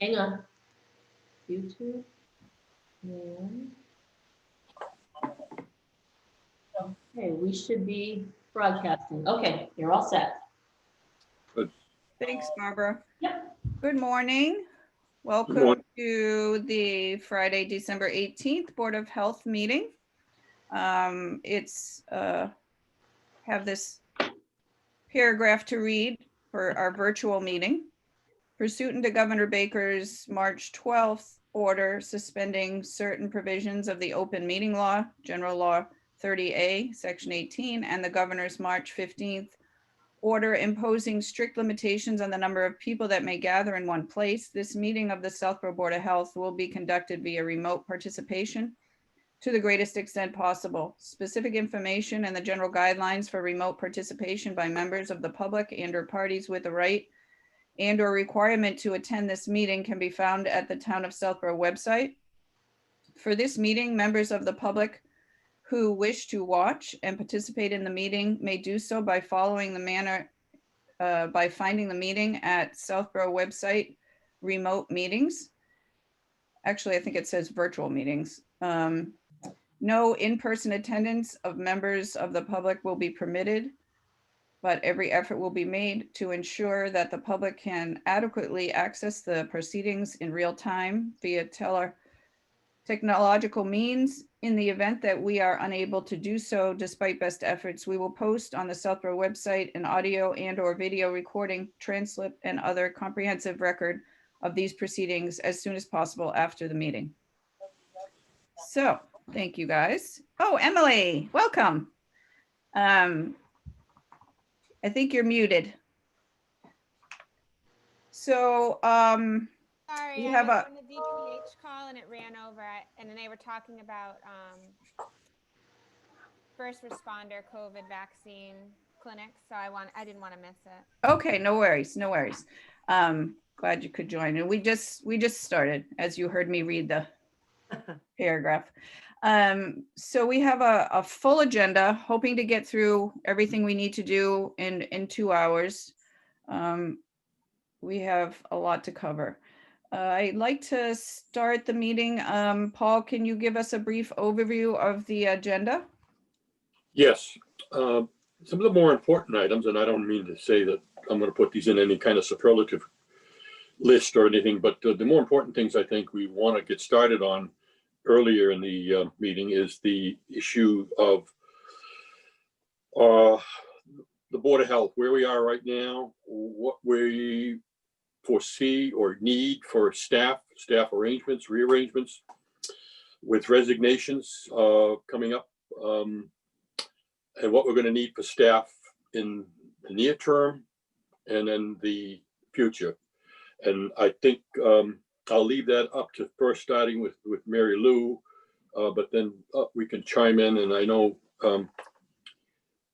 Hang on. YouTube. And okay, we should be broadcasting. Okay, you're all set. Good. Thanks, Barbara. Yep. Good morning. Welcome morning. to the Friday, December 18th Board of Health meeting. Have this paragraph to read for our virtual meeting. Pursuant to Governor Baker's March 12th order suspending certain provisions of the open meeting law, General Law 30A, Section 18, and the governor's March 15th order imposing strict limitations on the number of people that may gather in one place, this meeting of the Southborough Board of Health will be conducted via remote participation to the greatest extent possible. Specific information and the general guidelines for remote participation by members of the public and or parties with the right and or requirement to attend this meeting can be found at the Town of Southborough website. For this meeting, members of the public who wish to watch and participate in the meeting may do so by following the manner, by finding the meeting at Southborough website, remote meetings. Actually, I think it says virtual meetings. No in-person attendance of members of the public will be permitted, but every effort will be made to ensure that the public can adequately access the proceedings in real time via technological means. In the event that we are unable to do so, despite best efforts, we will post on the Southborough website an audio and or video recording, transcript, and other comprehensive record of these proceedings as soon as possible after the meeting. So, thank you guys. Oh, Emily, welcome. I think you're muted. So, Sorry, you I have was a- on the DPH call and it ran over, and then they were talking about first responder COVID vaccine clinics, so I didn't want to miss it. Okay, no worries, no worries. Glad you could join. And we just started, as you heard me read the paragraph. So we have a full agenda, hoping to get through everything we need to do in 2 hours. We have a lot to cover. I'd like to start the meeting. Paul, can you give us a brief overview of the agenda? Yes, some of the more important items, and I don't mean to say that I'm going to put these in any kind of superlative list or anything, but the more important things I think we want to get started on earlier in the meeting is the issue of the Board of Health, where we are right now, what we foresee or need for staff arrangements, rearrangements, with resignations coming up, and what we're going to need for staff in the near term and then the future. And I think I'll leave that up to first starting with Mary Lou, but then we can chime in. And I know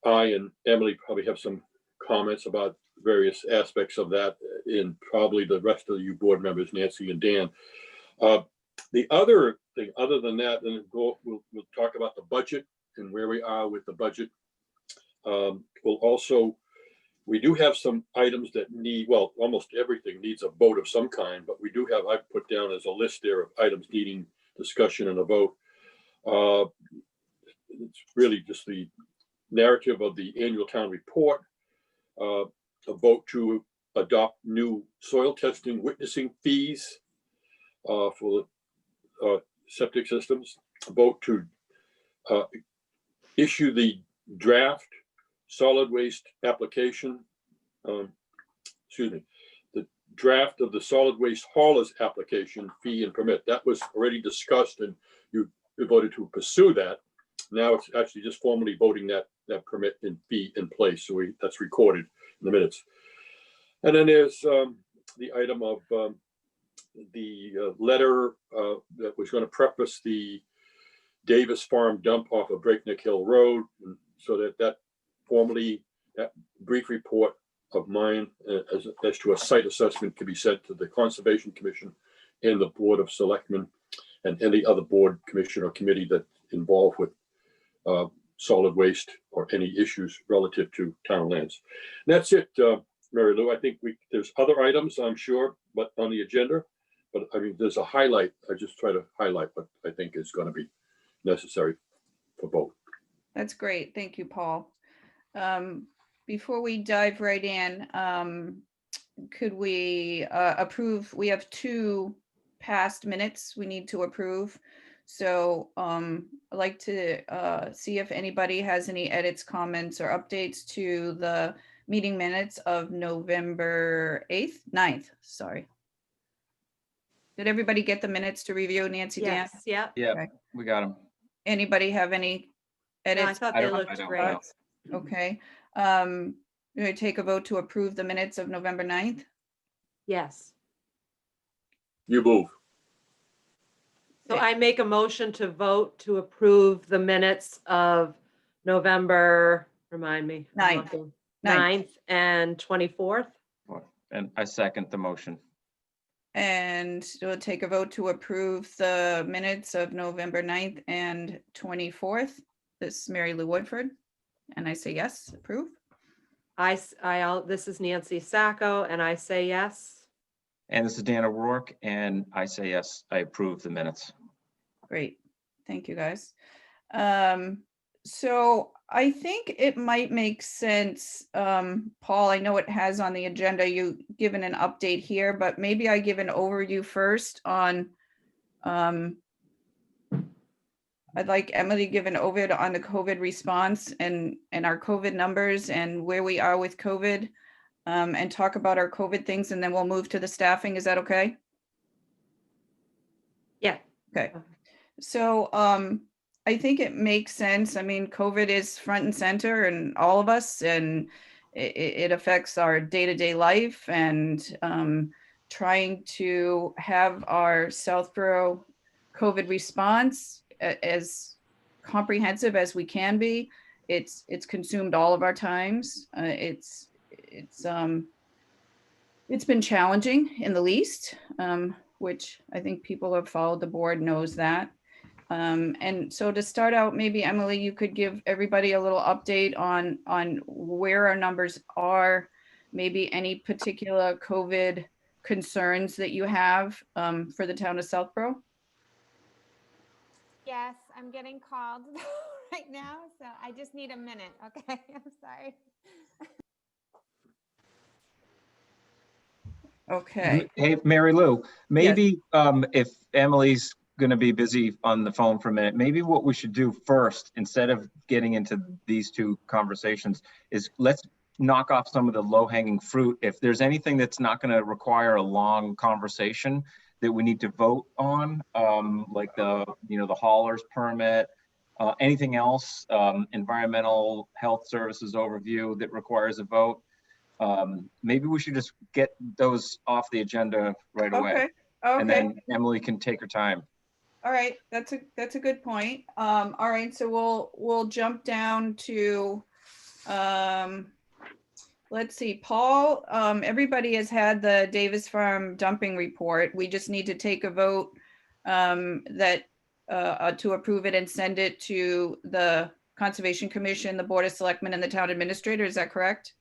I and Emily probably have some comments about various aspects of that, in probably the rest of you board members, Nancy and Dan. The other thing, other than that, then we'll talk about the budget and where we are with the budget. We do have some items that need, well, almost everything needs a vote of some kind, but we do have, I've put down as a list there of items needing discussion and a vote. It's really just the narrative of the annual town report, a vote to adopt new soil testing witnessing fees for septic systems, a vote to issue the draft solid waste application, the draft of the solid waste haulers application fee and permit. That was already discussed and you voted to pursue that. Now it's actually just formally voting that permit and fee in place. So that's recorded in the minutes. And then there's the item of the letter that was going to preface the Davis Farm dump off of Breakneck Hill Road, so that formally, that brief report of mine as to a site assessment can be sent to the Conservation Commission and the Board of Selectmen and any other board, commission, or committee that's involved with solid waste or any issues relative to town lands. And that's it, Mary Lou. I think there's other items, I'm sure, but on the agenda, But I mean, there's a highlight. I just try to highlight what I think is going to be necessary for both. That's great. Thank you, Paul. Before we dive right in, could we approve? We have 2 past minutes we need to approve. So I'd like to see if anybody has any edits, comments, or updates to the meeting minutes of November 9th, sorry. Did everybody get the minutes to review, Nancy, Dan? Yes, yeah. Yeah, Okay. we got them. Anybody have any No, I edits? thought I they don't- I looked don't great. know. Okay. Do I take a vote to approve the minutes of November 9th? Yes. You move. So I make a motion to vote to approve the minutes of November, remind me. I'm 9th. looking. 9th. 9th and 24th. And I second the motion. And we'll take a vote to approve the minutes of November 9th and 24th. This is Mary Lou Woodford. And I say yes, approve. This is Nancy Sacco and I say yes. And this is Dan O'Rourke, and I say yes, I approve the minutes. Great. Thank you, guys. So I think it might make sense, Paul, I know it has on the agenda, you given an update here, but maybe I give an overview first on, I'd like Emily to give an overview on the COVID response and our COVID numbers and where we are with COVID, and talk about our COVID things, and then we'll move to the staffing. Is that okay? Yeah. Okay. So I think it makes sense. I mean, COVID is front and center in all of us, and it affects our day-to-day life, and trying to have our Southborough COVID response as comprehensive as we can be. It's consumed all of our times. It's been challenging in the least, which I think people who have followed the board knows that. And so to start out, maybe Emily, you could give everybody a little update on where our numbers are, maybe any particular COVID concerns that you have for the town of Southborough. Yes, I'm getting called right now, so I just need a minute, okay? I'm sorry. Okay. Hey, Mary Lou, maybe if Emily's gonna be busy on the phone for a minute, maybe what we should do first, instead of getting into these 2 conversations, is let's knock off some of the low-hanging fruit. If there's anything that's not gonna require a long conversation that we need to vote on, like the haulers permit, anything else, environmental health services overview that requires a vote, maybe we should just get those off the agenda right away. Okay. And Okay. then Emily can take her time. All right. That's a good point. All right. So we'll jump down to, let's see, Paul, everybody has had the Davis Farm dumping report. We just need to take a vote that to approve it and send it to the Conservation Commission, the Board of Selectmen, and the Town Administrator. Is that correct?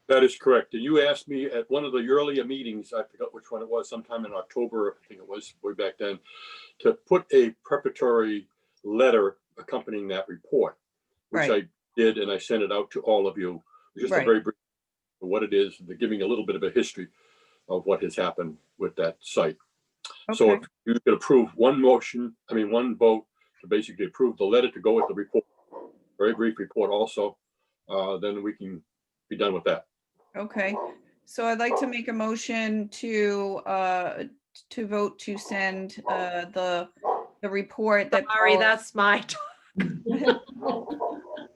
That is correct. And you asked me at one of the earlier meetings, I forgot which one it was, sometime in October, I think it was way back then, to put a preparatory letter accompanying that report, which Right. I did, and I sent it out to all of you. Just a Right. very brief of what it is, and giving a little bit of a history of what has happened with that site. So Okay. if you could approve one vote to basically approve the letter to go with the report, very brief report also, then we can be done with that. Okay. So I'd like to make a motion to vote to send the report that. Sorry, Paul- that's my,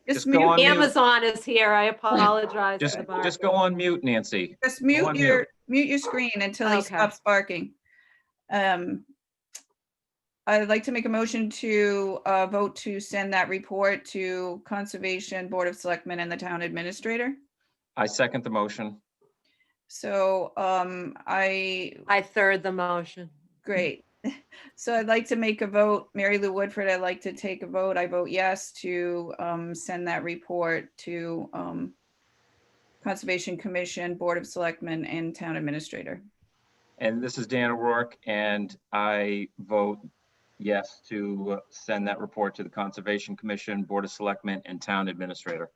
Just Just go on mute, mute. Amazon is here. I apologize. Just, for the bark. just go on mute, Nancy. just Go mute on your screen until he Okay. stops barking. I'd like to make a motion to vote to send that report to Conservation Board of Selectmen and the Town Administrator. I second the motion. So I third the motion. great. So I'd like to make a vote. Mary Lou Woodford, I'd like to take a vote. I vote yes to send that report to Conservation Commission, Board of Selectmen, and Town Administrator. And this is Dan O'Rourke, and I vote yes to send that report to the Conservation Commission, Board of Selectmen, and Town Administrator.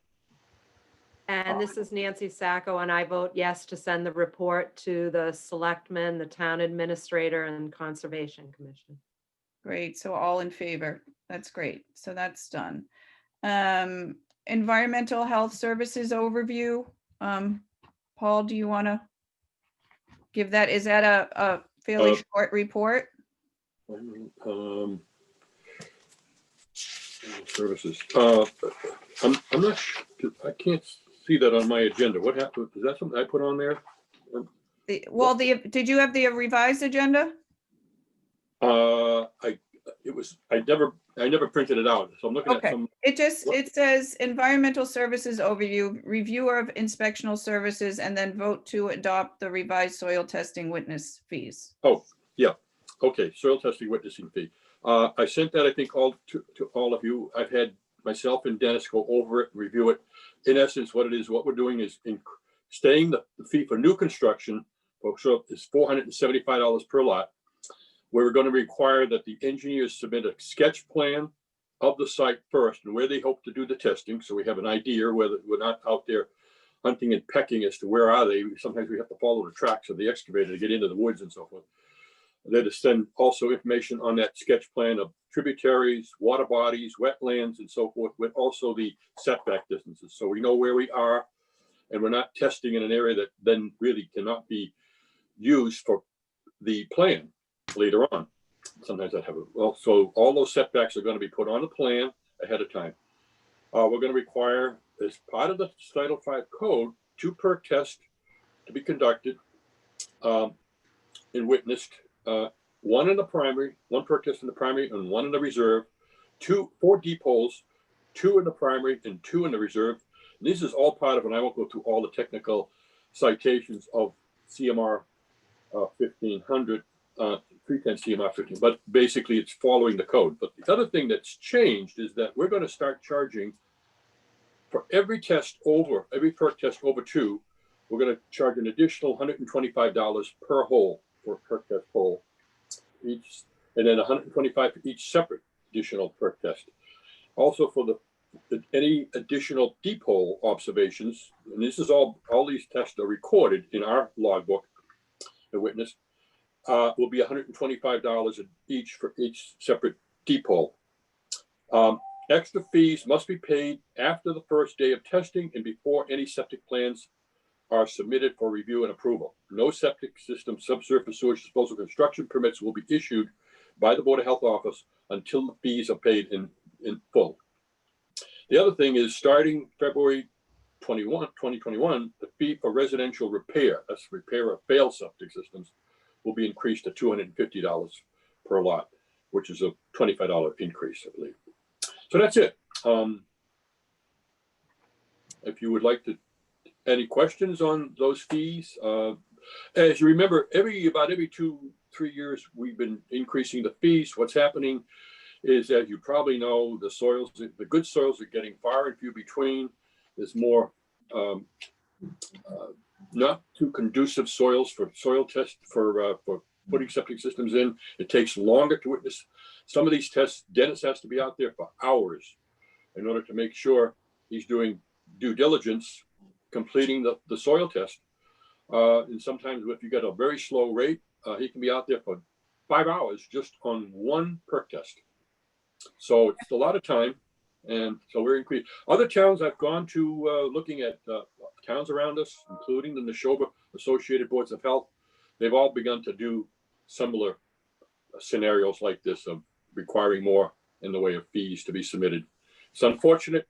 And this is Nancy Sacco, and I vote yes to send the report to the selectmen, the town administrator, and Conservation Commission. Great, so all in favor. That's great. So that's done. Environmental Health Services overview. Paul, do you want to give that? Is that a fairly short report? Services. I'm not, I can't see that on my agenda. What happened? Is that something I put on there? Well, did you have the revised agenda? I never printed it out, so I'm looking at Okay. some. It says environmental services overview, review of inspectional services, and then vote to adopt the revised soil testing witness fees. Oh, yeah. Okay, soil testing witnessing fee. I sent that, I think, to all of you. I've had myself and Dennis go over it, review it. In essence, what it is, what we're doing is staying the fee for new construction, so is $475 per lot. We're going to require that the engineers submit a sketch plan of the site first and where they hope to do the testing, so we have an idea whether we're not out there hunting and pecking as to where are they. Sometimes we have to follow the tracks of the excavator to get into the woods and so forth. They to send also information on that sketch plan of tributaries, water bodies, wetlands, and so forth, with also the setback distances, so we know where we are, and we're not testing in an area that then really cannot be used for the plan later on. Sometimes I have so all those setbacks are going to be put on the plan ahead of time. We're going to require, as part of the Title V code, 2 perk tests to be conducted and witnessed. 1 in the primary, 1 perk test in the primary, and 1 in the reserve. 4 deep holes, 2 in the primary and 2 in the reserve. And this is all part of, and I won't go through all the technical citations of CMR 1500. 310 CMR 15, but basically it's following the code. But the other thing that's changed is that we're going to start charging for every perk test over 2, we're going to charge an additional $125 per hole for a perk test hole each, and then $125 for each separate additional perk test. Also for any additional deep hole observations, and this is all these tests are recorded in our logbook, the witness. Will be $125 each for each separate deep hole. Extra fees must be paid after the first day of testing and before any septic plans are submitted for review and approval. No septic system, subsurface sewage disposal construction permits will be issued by the Board of Health office until the fees are paid in full. The other thing is, starting February 2021, the fee for residential repair, that's repair of failed septic systems, will be increased to $250 per lot, which is a $25 increase, I believe. So that's it. If you would like to, any questions on those fees? As you remember, about every 2-3 years, we've been increasing the fees. What's happening is, as you probably know, the good soils are getting far and few between. There's more not too conducive soils for soil tests for putting septic systems in. It takes longer to witness some of these tests. Dennis has to be out there for hours in order to make sure he's doing due diligence, completing the soil test. And sometimes if you get a very slow rate, he can be out there for 5 hours just on 1 perk test. So it's a lot of time. And so we're increasing. Other towns I've gone to, looking at towns around us, including the Neshoba Associated Boards of Health, they've all begun to do similar scenarios like this of requiring more in the way of fees to be submitted. It's unfortunate.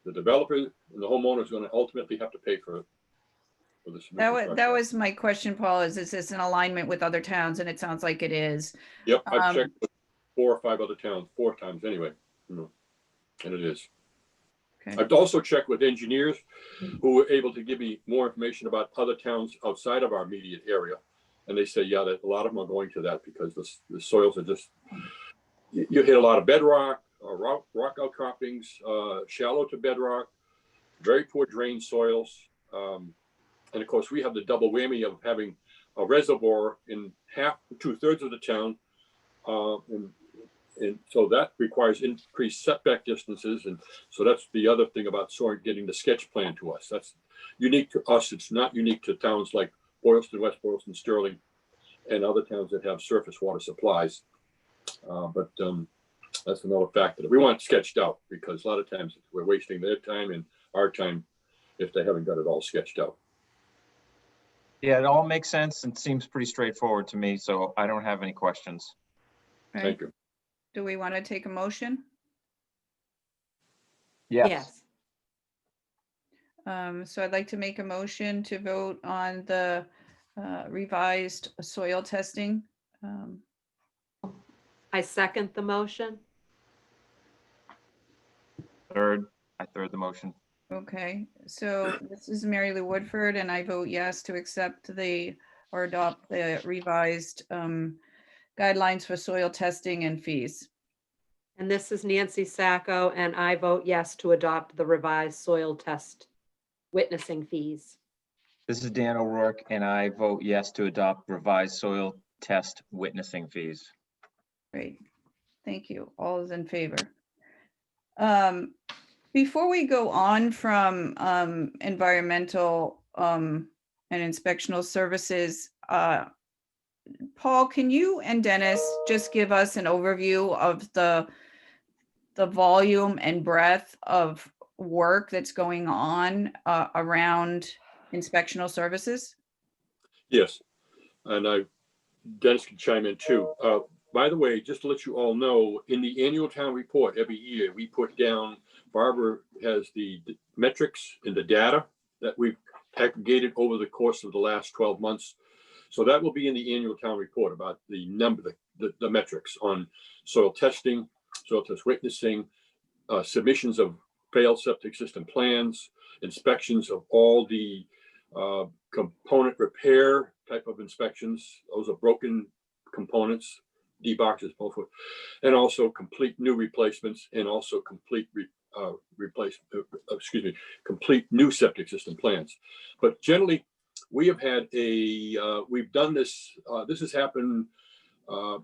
The developer and the homeowner is going to ultimately have to pay for it. For this That was my question, Paul, is this in alignment with other towns? And it sounds like it is. Yep, I've checked with 4 or 5 other towns, 4 times anyway. And it is. Okay. I've also checked with engineers who were able to give me more information about other towns outside of our immediate area. And they say, yeah, that a lot of them are going to that because the soils are just, you hit a lot of bedrock, rock outcroppings, shallow to bedrock, very poor drain soils. And of course, we have the double whammy of having a reservoir in half, 2/3 of the town. And so that requires increased setback distances. And so that's the other thing about Soren getting the sketch plan to us. That's unique to us. It's not unique to towns like Boylston, West Boylston, Sterling, and other towns that have surface water supplies. But that's another factor that we want sketched out, because a lot of times we're wasting their time and our time if they haven't got it all sketched out. Yeah, it all makes sense and seems pretty straightforward to me, so I don't have any questions. Right. Thank you. Do we want to take a motion? Yes. So I'd like to make a motion to vote on the revised soil testing. I second the motion. I third the motion. Okay, so this is Mary Lou Woodford, and I vote yes to accept or adopt the revised guidelines for soil testing and fees. And this is Nancy Sacco, and I vote yes to adopt the revised soil test witnessing fees. This is Dan O'Rourke, and I vote yes to adopt revised soil test witnessing fees. Great, thank you. All is in favor. Before we go on from environmental and inspectional services, Paul, can you and Dennis just give us an overview of the volume and breadth of work that's going on around inspectional services? Yes, and Dennis can chime in too. By the way, just to let you all know, in the annual town report every year, we put down, Barbara has the metrics and the data that we've aggregated over the course of the last 12 months. So that will be in the annual town report about the number, the metrics on soil testing, soil test witnessing, submissions of failed septic system plans, inspections of all the component repair type of inspections. Those are broken components, D-boxes, both, and also complete new replacements, and also complete complete new septic system plans. But generally, we have had we've done this, this has happened,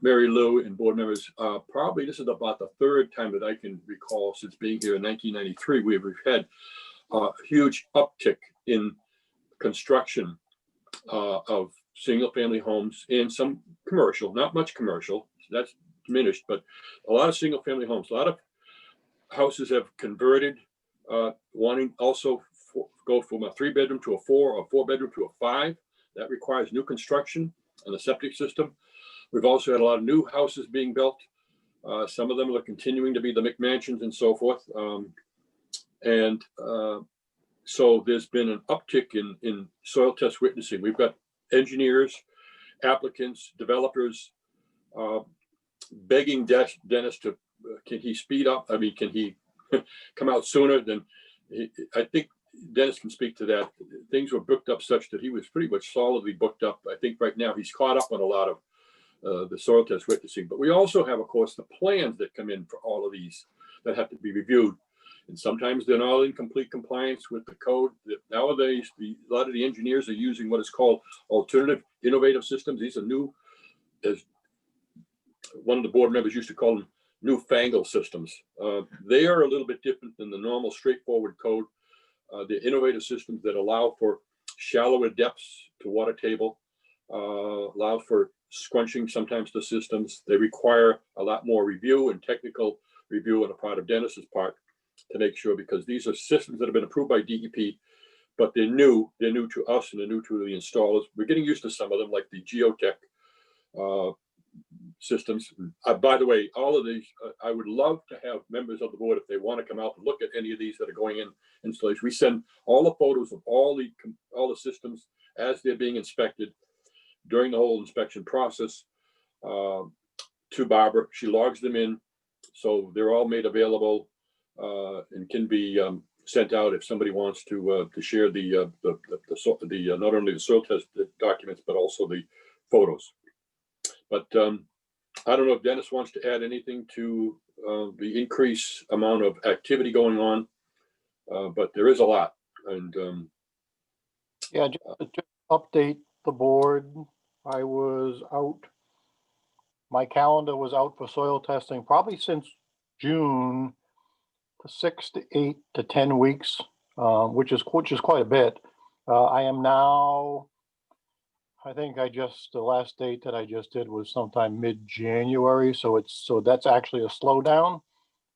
Mary Lou and board members, probably this is about the third time that I can recall since being here in 1993, we've had a huge uptick in construction of single family homes and some commercial, not much commercial, that's diminished, but a lot of single family homes. A lot of houses have converted, wanting also go from a 3-bedroom to a 4, or 4-bedroom to a 5. That requires new construction and a septic system. We've also had a lot of new houses being built. Some of them are continuing to be the McMansions and so forth. So there's been an uptick in soil test witnessing. We've got engineers, applicants, developers begging Dennis to, can he speed up? I mean, can he come out sooner than, I think Dennis can speak to that. Things were booked up such that he was pretty much solidly booked up. I think right now he's caught up on a lot of the soil test witnessing, but we also have, of course, the plans that come in for all of these that have to be reviewed. And sometimes they're not in complete compliance with the code. Nowadays, a lot of the engineers are using what is called alternative innovative systems. These are new, as one of the board members used to call them, newfangled systems. They are a little bit different than the normal straightforward code. The innovative systems that allow for shallower depths to water table, allow for scrunching sometimes the systems. They require a lot more review and technical review on the part of Dennis's part to make sure, because these are systems that have been approved by DEP, but they're new to us and they're new to the installers. We're getting used to some of them, like the geotech systems. By the way, all of these, I would love to have members of the board, if they want to come out and look at any of these that are going in installation. We send all the photos of all the systems as they're being inspected during the whole inspection process to Barbara. She logs them in, so they're all made available and can be sent out if somebody wants to share the not only the soil test documents but also the photos. But I don't know if Dennis wants to add anything to the increased amount of activity going on, but there is a lot. And Yeah, just to update the board. I was out, my calendar was out for soil testing probably since June, 6 to 8 to 10 weeks, which is quite a bit. I am now, I think the last date that I just did was sometime mid-January, so that's actually a slowdown.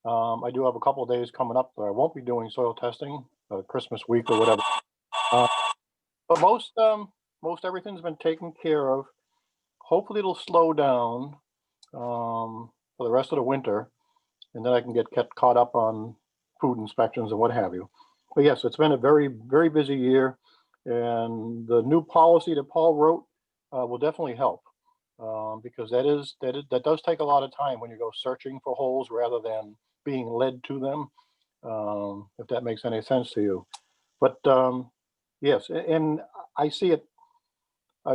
I do have a couple of days coming up where I won't be doing soil testing, Christmas week or whatever. But most everything's been taken care of. Hopefully it'll slow down for the rest of the winter, and then I can get kept caught up on food inspections and what have you. But yes, it's been a very, very busy year, and the new policy that Paul wrote will definitely help, because that does take a lot of time when you go searching for holes rather than being led to them, if that makes any sense to you. But yes, and I see it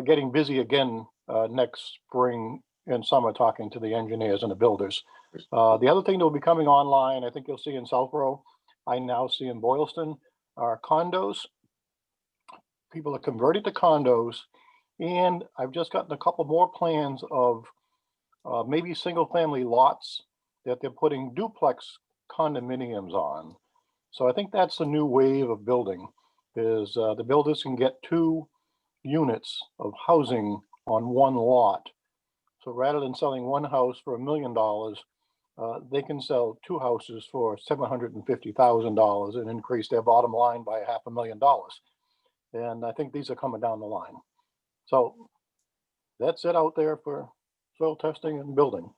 getting busy again next spring and summer, talking to the engineers and the builders. The other thing that will be coming online, I think you'll see in Southborough, I now see in Boylston, are condos. People are converting to condos, and I've just gotten a couple more plans of maybe single-family lots that they're putting duplex condominiums on. So I think that's the new wave of building, is the builders can get 2 units of housing on one lot. So rather than selling one house for $1 million, they can sell 2 houses for $750,000 and increase their bottom line by $500,000. And I think these are coming down the line. So that's it out there for soil testing and building.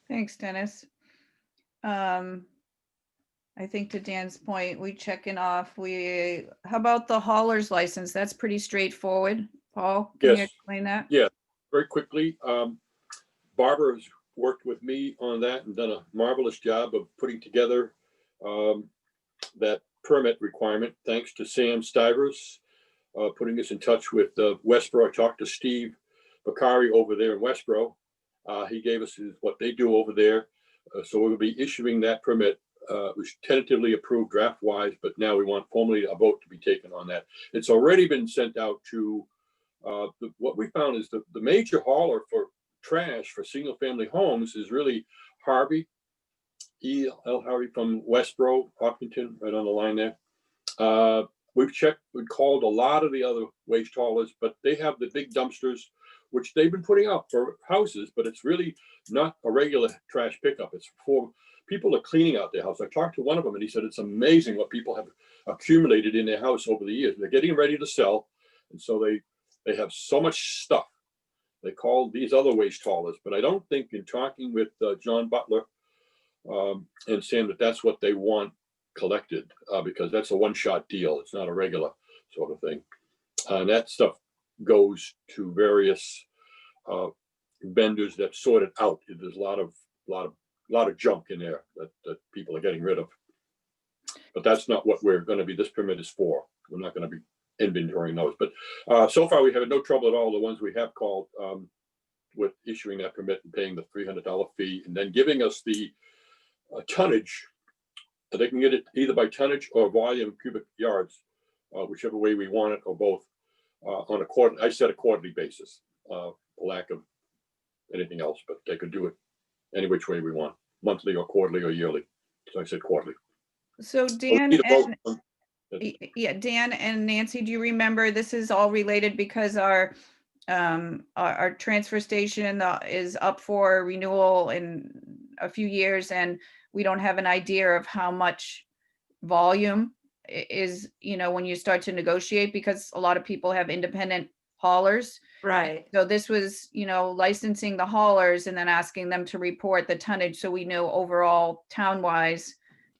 Thanks, Dennis. I think to Dan's point, we checking off, how about the hauler's license? That's pretty straightforward. Paul, can you Yes. explain that? Yeah, very quickly. Barbara has worked with me on that and done a marvelous job of putting together that permit requirement, thanks to Sam Stivers, putting us in touch with Westboro. I talked to Steve Bakari over there in Westboro. He gave us what they do over there. So we'll be issuing that permit. It was tentatively approved draft-wise, but now we want formally a vote to be taken on that. It's already been sent out to, what we found is the major hauler for trash for single-family homes is really Harvey, E.L. Harvey from Westboro, Hopkinton, right on the line there. We've called a lot of the other waste haulers, but they have the big dumpsters, which they've been putting up for houses, but it's really not a regular trash pickup. It's for people are cleaning out their house. I talked to one of them and he said, it's amazing what people have accumulated in their house over the years. They're getting ready to sell. And so they have so much stuff. They call these other waste haulers, but I don't think, in talking with John Butler and Sam, that's what they want collected, because that's a one-shot deal. It's not a regular sort of thing. And that stuff goes to various vendors that sort it out. There's a lot of junk in there that people are getting rid of. But that's not what we're going to be. This permit is for. We're not going to be inventorying those. But so far we have no trouble at all. The ones we have called with issuing that permit and paying the $300 fee, and then giving us the tonnage. They can get it either by tonnage or volume cubic yards, whichever way we want it, or both, on a quarterly basis, for lack of anything else, but they could do it any which way we want, monthly or quarterly or yearly. So I said quarterly. So Dan Dan and Nancy, do you remember, this is all related because our transfer station is up for renewal in a few years, and we don't have an idea of how much volume is, when you start to negotiate, because a lot of people have independent haulers. Right. So this was, licensing the haulers and then asking them to report the tonnage, so we know overall town-wise,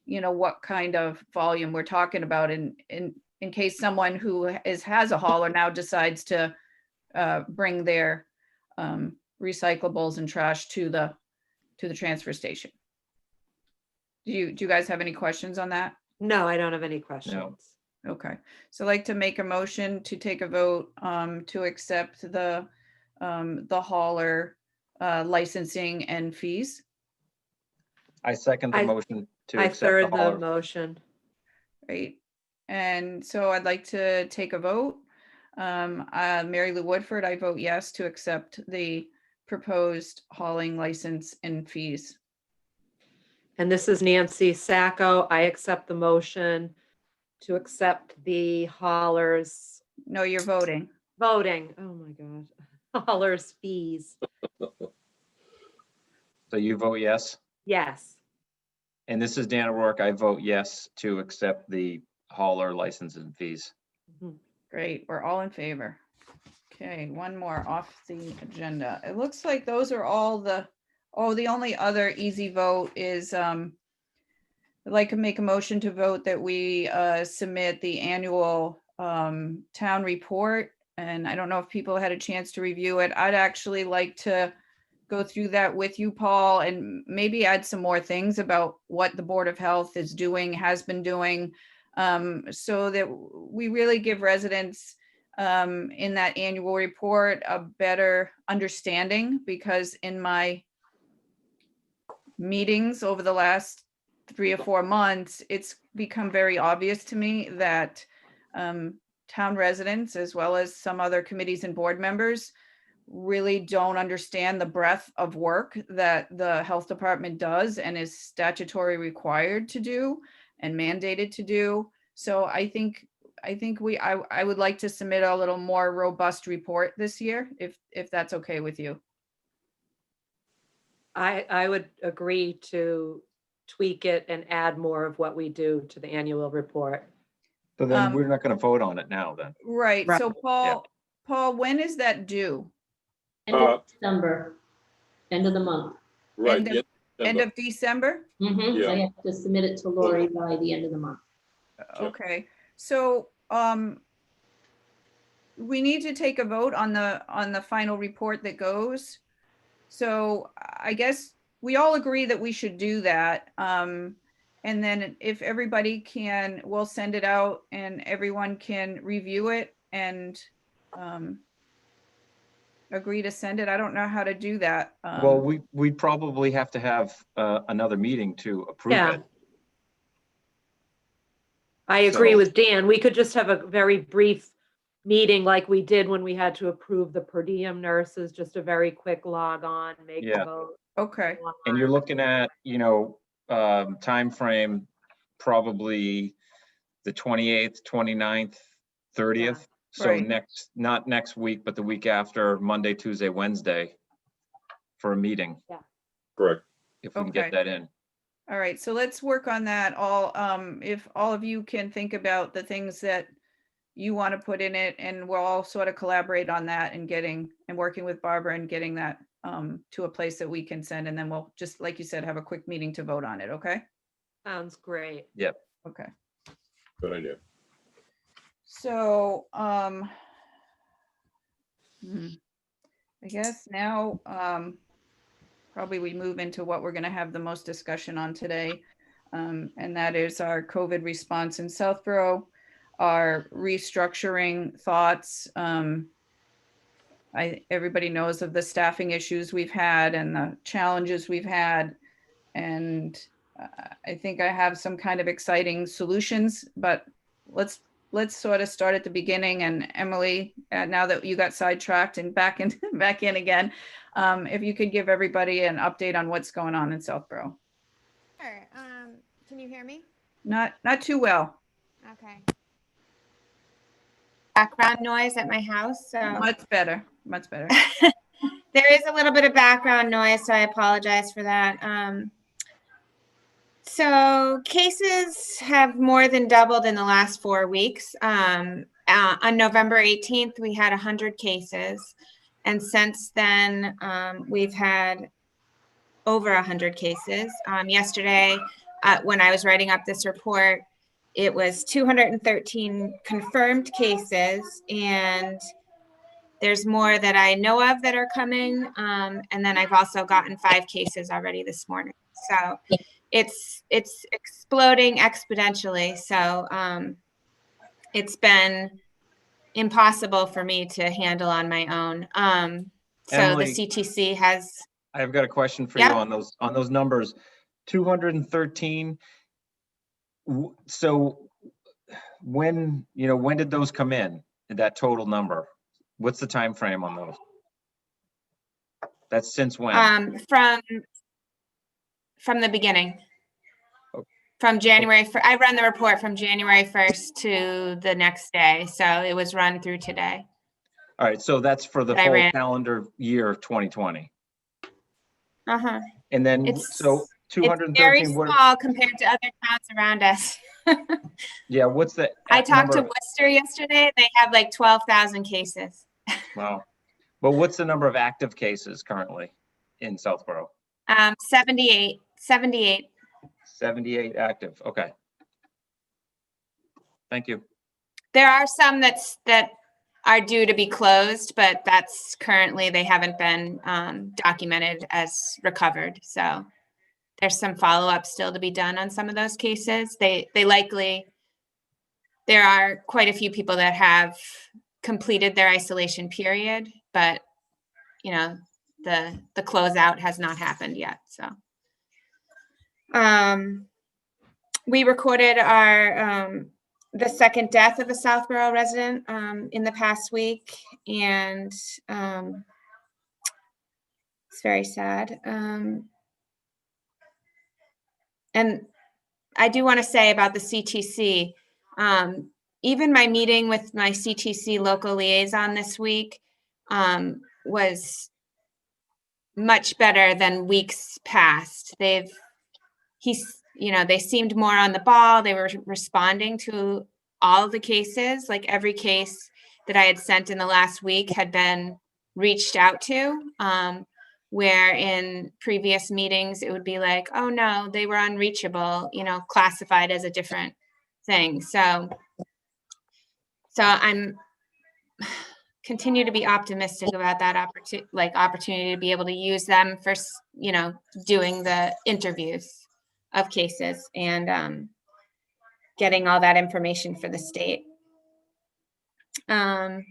what kind of volume we're talking about, in case someone who has a hauler now decides to bring their recyclables and trash to the transfer station. Do you guys have any questions on that? No, I don't have any questions. Okay, so I'd like to make a motion to take a vote to accept the hauler licensing and fees. I second the motion to I accept third the the hauler. motion. Right, and so I'd like to take a vote. Mary Lou Woodford, I vote yes to accept the proposed hauling license and fees. And this is Nancy Sacco. I accept the motion to accept the haulers No, you're voting. voting. Oh my God. Haulers fees. So you vote yes? Yes. And this is Dan O'Rourke. I vote yes to accept the hauler license and fees. Great, we're all in favor. Okay, one more off the agenda. It looks like those are all the only other easy vote is, I'd like to make a motion to vote that we submit the annual town report. And I don't know if people had a chance to review it. I'd actually like to go through that with you, Paul, and maybe add some more things about what the Board of Health is doing, has been doing, so that we really give residents in that annual report a better understanding, because in my meetings over the last 3 or 4 months, it's become very obvious to me that town residents, as well as some other committees and board members, really don't understand the breadth of work that the health department does and is statutory required to do and mandated to do. So I think I would like to submit a little more robust report this year, if that's okay with you. I would agree to tweak it and add more of what we do to the annual report. So then we're not going to vote on it now then. Right, Right. so Paul, when is that due? End of December, end of the month. Right. End the End December. of December? Yeah. I have to submit it to Lori by the end of the month. Yep. Okay, so we need to take a vote on the final report that goes. So I guess we all agree that we should do that. And then if everybody can, we'll send it out and everyone can review it and agree to send it. I don't know how to do that. Well, we'd probably have to have another meeting to approve Yeah. it. I agree So- with Dan. We could just have a very brief meeting like we did when we had to approve the per diem nurses, just a very quick log on, make Yeah. a vote. Okay, And you're looking at, time frame probably the 28th, 29th, 30th. So Right. not next week, but the week after, Monday, Tuesday, Wednesday for a meeting, Correct. if we can Okay. get that in. all right, so let's work on that. If all of you can think about the things that you want to put in it, and we'll all sort of collaborate on that and working with Barbara and getting that to a place that we can send, and then we'll just, like you said, have a quick meeting to vote on it, okay? Sounds great. Okay, Good idea. so, I guess now, probably we move into what we're gonna have the most discussion on today. And that is our COVID response in Southborough, our restructuring thoughts. Everybody knows of the staffing issues we've had and the challenges we've had. And I think I have some kind of exciting solutions, but let's sort of start at the beginning. And Emily, now that you got sidetracked and back in again, if you could give everybody an update on what's going on in Southborough. Sure. Can you hear me? Not too well. Okay. Background noise at my house, so Much better. there is a little bit of background noise, so I apologize for that. So cases have more than doubled in the last 4 weeks. On November 18th, we had 100 cases. And since then, we've had over 100 cases. Yesterday, when I was writing up this report, it was 213 confirmed cases, and there's more that I know of that are coming. And then I've also gotten 5 cases already this morning. So it's exploding exponentially. So it's been impossible for me to handle on my own. So Emily, the CTC has. I've got a question for Yeah. you on those numbers. 213. So when did those come in? that total number? What's the time frame on those? That's since when? From the beginning. Okay. From January, I run the report from January 1st to the next day, so it was run through today. All right, so that's for the I full ran. calendar year of 2020. Uh-huh. And then, It's so It's very 213, what, small compared to other towns around us. yeah, what's the I talked to number? Worcester yesterday. They have like 12,000 cases. Wow. But what's the number of active cases currently in Southborough? 78. 78 active, okay. Thank you. There are some that are due to be closed, but that's currently, they haven't been documented as recovered. So there's some follow-up still to be done on some of those cases. They likely, there are quite a few people that have completed their isolation period, but you know, the closeout has not happened yet. So we recorded our the second death of a Southborough resident in the past week, and it's very sad. And I do want to say about the CTC, even my meeting with my CTC local liaison this week was much better than weeks past. They seemed more on the ball. They were responding to all the cases, like every case that I had sent in the last week had been reached out to, where in previous meetings, it would be like, oh no, they were unreachable, classified as a different thing. So I'm continue to be optimistic about that opportunity to be able to use them for, doing the interviews of cases and getting all that information for the state. I'm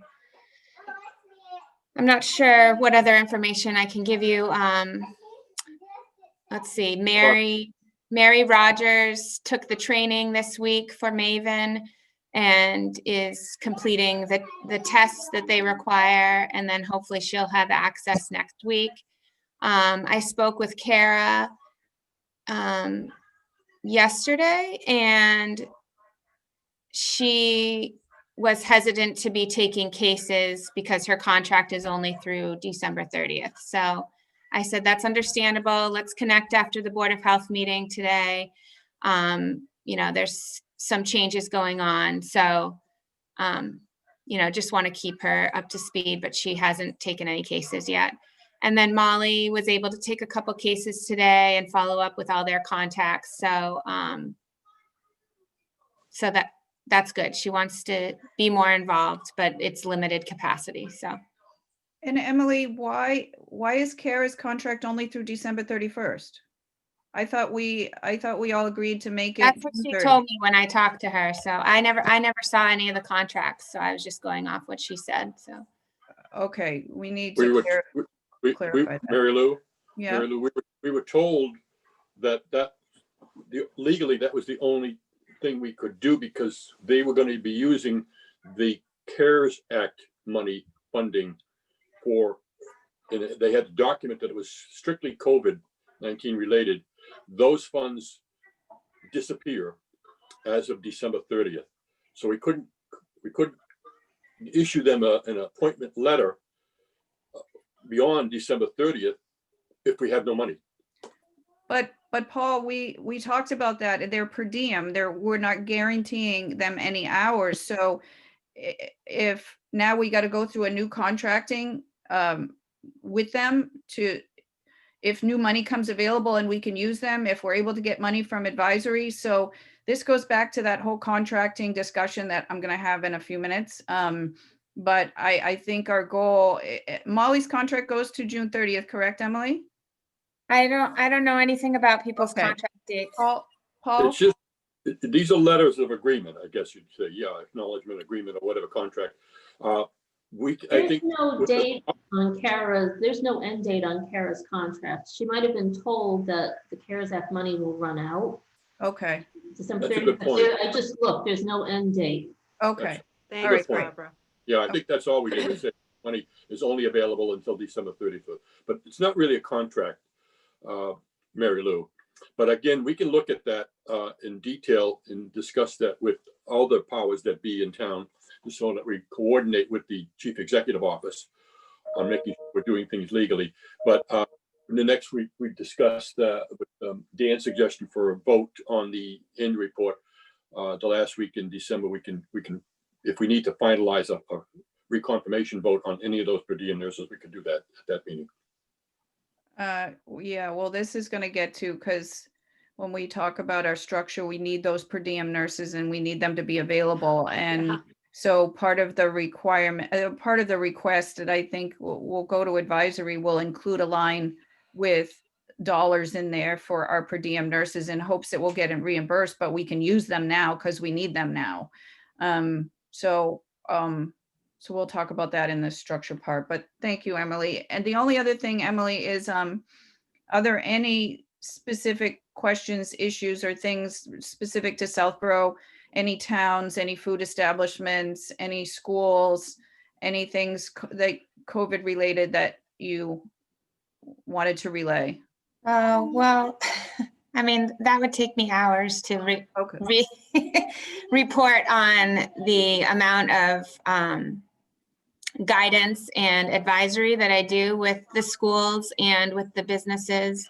not sure what other information I can give you. Let's see, Mary Rogers took the training this week for Maven and is completing the tests that they require, and then hopefully she'll have access next week. I spoke with Kara yesterday, and she was hesitant to be taking cases because her contract is only through December 30th. So I said, that's understandable. Let's connect after the Board of Health meeting today. There's some changes going on. So, just want to keep her up to speed, but she hasn't taken any cases yet. And then Molly was able to take a couple cases today and follow up with all their contacts. So, that's good. She wants to be more involved, but it's limited capacity. So. And Emily, why is Kara's contract only through December 31st? I thought we all agreed to make it. That's what she told me when I talked to her. So I never saw any of the contracts. So I was just going off what she said. So. Okay, we need to clarify that. Mary Lou, Yeah. Mary Lou, we were told that legally that was the only thing we could do because they were going to be using the CARES Act money funding and they had to document that it was strictly COVID-19 related. Those funds disappear as of December 30th. So we couldn't issue them an appointment letter beyond December 30th if we had no money. But Paul, we talked about that. They're per diem. We're not guaranteeing them any hours. So if now we got to go through a new contracting with them if new money comes available and we can use them, if we're able to get money from advisory. So this goes back to that whole contracting discussion that I'm going to have in a few minutes. But I think our goal, Molly's contract goes to June 30th, correct, Emily? I don't know anything about people's contract dates. Paul? It's just, these are letters of agreement, I guess you'd say, acknowledgement agreement or whatever contract. There's no date on Kara's, there's no end date on Kara's contract. She might have been told that the CARES Act money will run out. Okay. December That's a good 30th. point. I just looked, there's no end date. Okay. Thanks, right, Barbara. Yeah, I think that's all we did. We said money is only available until December 31st, but it's not really a contract, Mary Lou. But again, we can look at that in detail and discuss that with all the powers that be in town, so that we coordinate with the chief executive office on making sure we're doing things legally. But in the next week, we discussed with Dan's suggestion for a vote on the end report. The last week in December, we can, if we need to finalize a reconfirmation vote on any of those per diem nurses, we can do that at that meeting. Yeah, well, this is gonna get to, because when we talk about our structure, we need those per diem nurses and we need them to be available. And Yeah. so part of the requirement, part of the request that I think will go to advisory will include a line with dollars in there for our per diem nurses in hopes that we'll get it reimbursed, but we can use them now because we need them now. So we'll talk about that in the structure part, but thank you, Emily. And the only other thing, Emily, is are there any specific questions, issues, or things specific to Southborough? Any towns, any food establishments, any schools, any things that COVID related that you wanted to relay? Oh, well, I mean, that would take me hours to Okay. report on the amount of guidance and advisory that I do with the schools and with the businesses.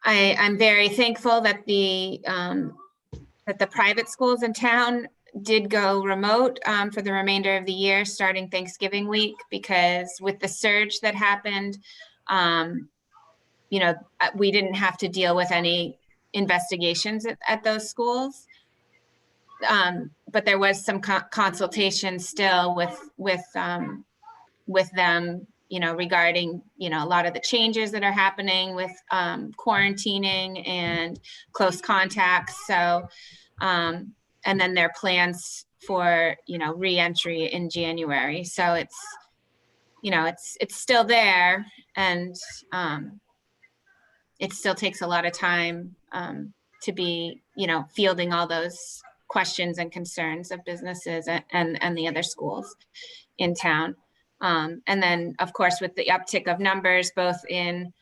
I'm very thankful that the private schools in town did go remote for the remainder of the year, starting Thanksgiving week, because with the surge that happened, we didn't have to deal with any investigations at those schools. But there was some consultation still with them, regarding, a lot of the changes that are happening with quarantining and close contacts. So, and then their plans for, re-entry in January. So it's still there, and it still takes a lot of time to be, fielding all those questions and concerns of businesses and the other schools in town. And then, of course, with the uptick of numbers, both in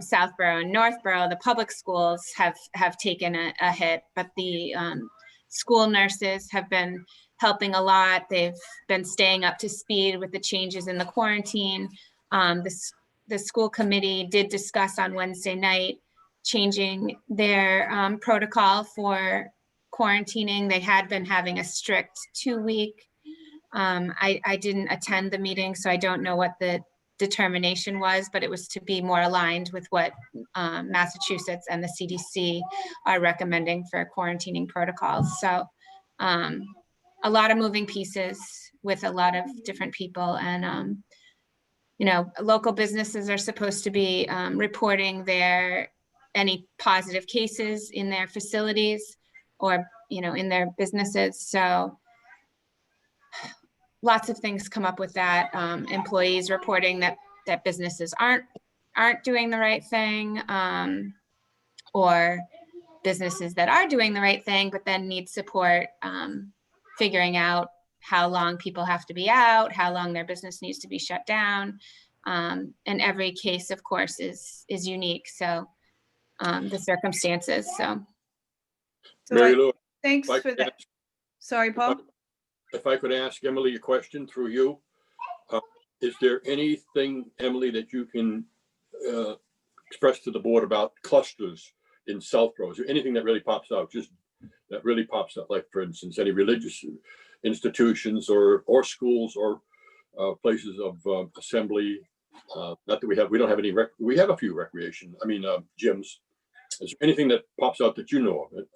Southborough and Northborough, the public schools have taken a hit, but the school nurses have been helping a lot. They've been staying up to speed with the changes in the quarantine. The school committee did discuss on Wednesday night changing their protocol for quarantining. They had been having a strict 2-week. I didn't attend the meeting, so I don't know what the determination was, but it was to be more aligned with what Massachusetts and the CDC are recommending for quarantining protocols. So a lot of moving pieces with a lot of different people, and local businesses are supposed to be reporting any positive cases in their facilities or in their businesses. So lots of things come up with that. Employees reporting that businesses aren't doing the right thing, or businesses that are doing the right thing but then need support figuring out how long people have to be out, how long their business needs to be shut down. And every case, of course, is unique. So the circumstances. So Mary Lou, Thanks if I for could that. ask- Sorry, Paul. If I could ask Emily a question through you, is there anything, Emily, that you can express to the board about clusters in Southborough? Is there anything that really pops out, like, for instance, any religious institutions or schools or places of assembly? Not that we don't have any, we have a few gyms. Is there anything that pops out that you know of?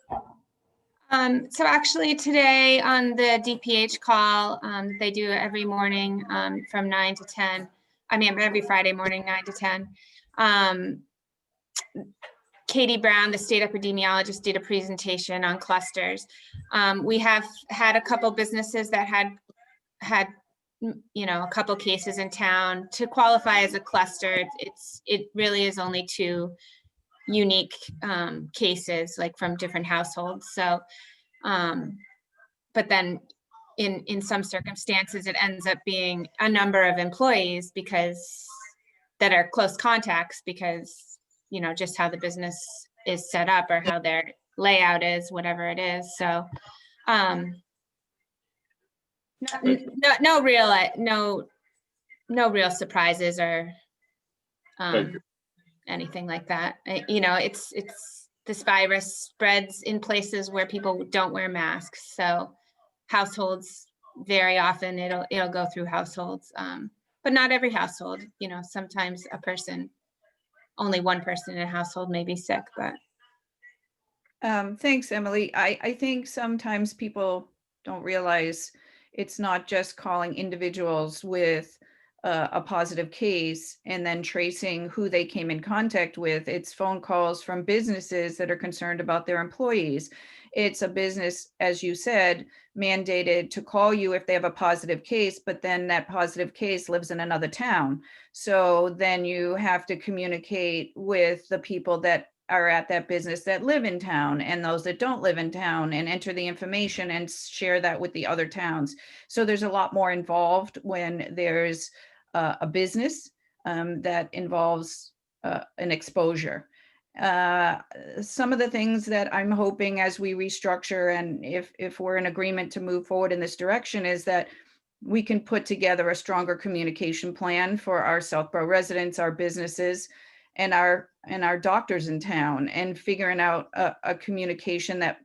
So actually today on the DPH call, they do every morning from 9 to 10. Every Friday morning, 9 to 10. Katie Brown, the state epidemiologist, did a presentation on clusters. We have had a couple businesses that had a couple cases in town. To qualify as a cluster, it really is only 2 unique cases, like from different households. So, but then in some circumstances, it ends up being a number of employees because that are close contacts because, you know, just how the business is set up or how their layout is, whatever it is. So, no real surprises or Thank you. anything like that. You know, it's this virus spreads in places where people don't wear masks. So households, very often it'll go through households, but not every household. You know, sometimes only one person in a household may be sick, but. Thanks, Emily. I think sometimes people don't realize it's not just calling individuals with a positive case and then tracing who they came in contact with. It's phone calls from businesses that are concerned about their employees. It's a business, as you said, mandated to call you if they have a positive case, but then that positive case lives in another town. So then you have to communicate with the people that are at that business that live in town and those that don't live in town and enter the information and share that with the other towns. So there's a lot more involved when there's a business that involves an exposure. Some of the things that I'm hoping as we restructure and if we're in agreement to move forward in this direction is that we can put together a stronger communication plan for our Southborough residents, our businesses, and our doctors in town, and figuring out a communication that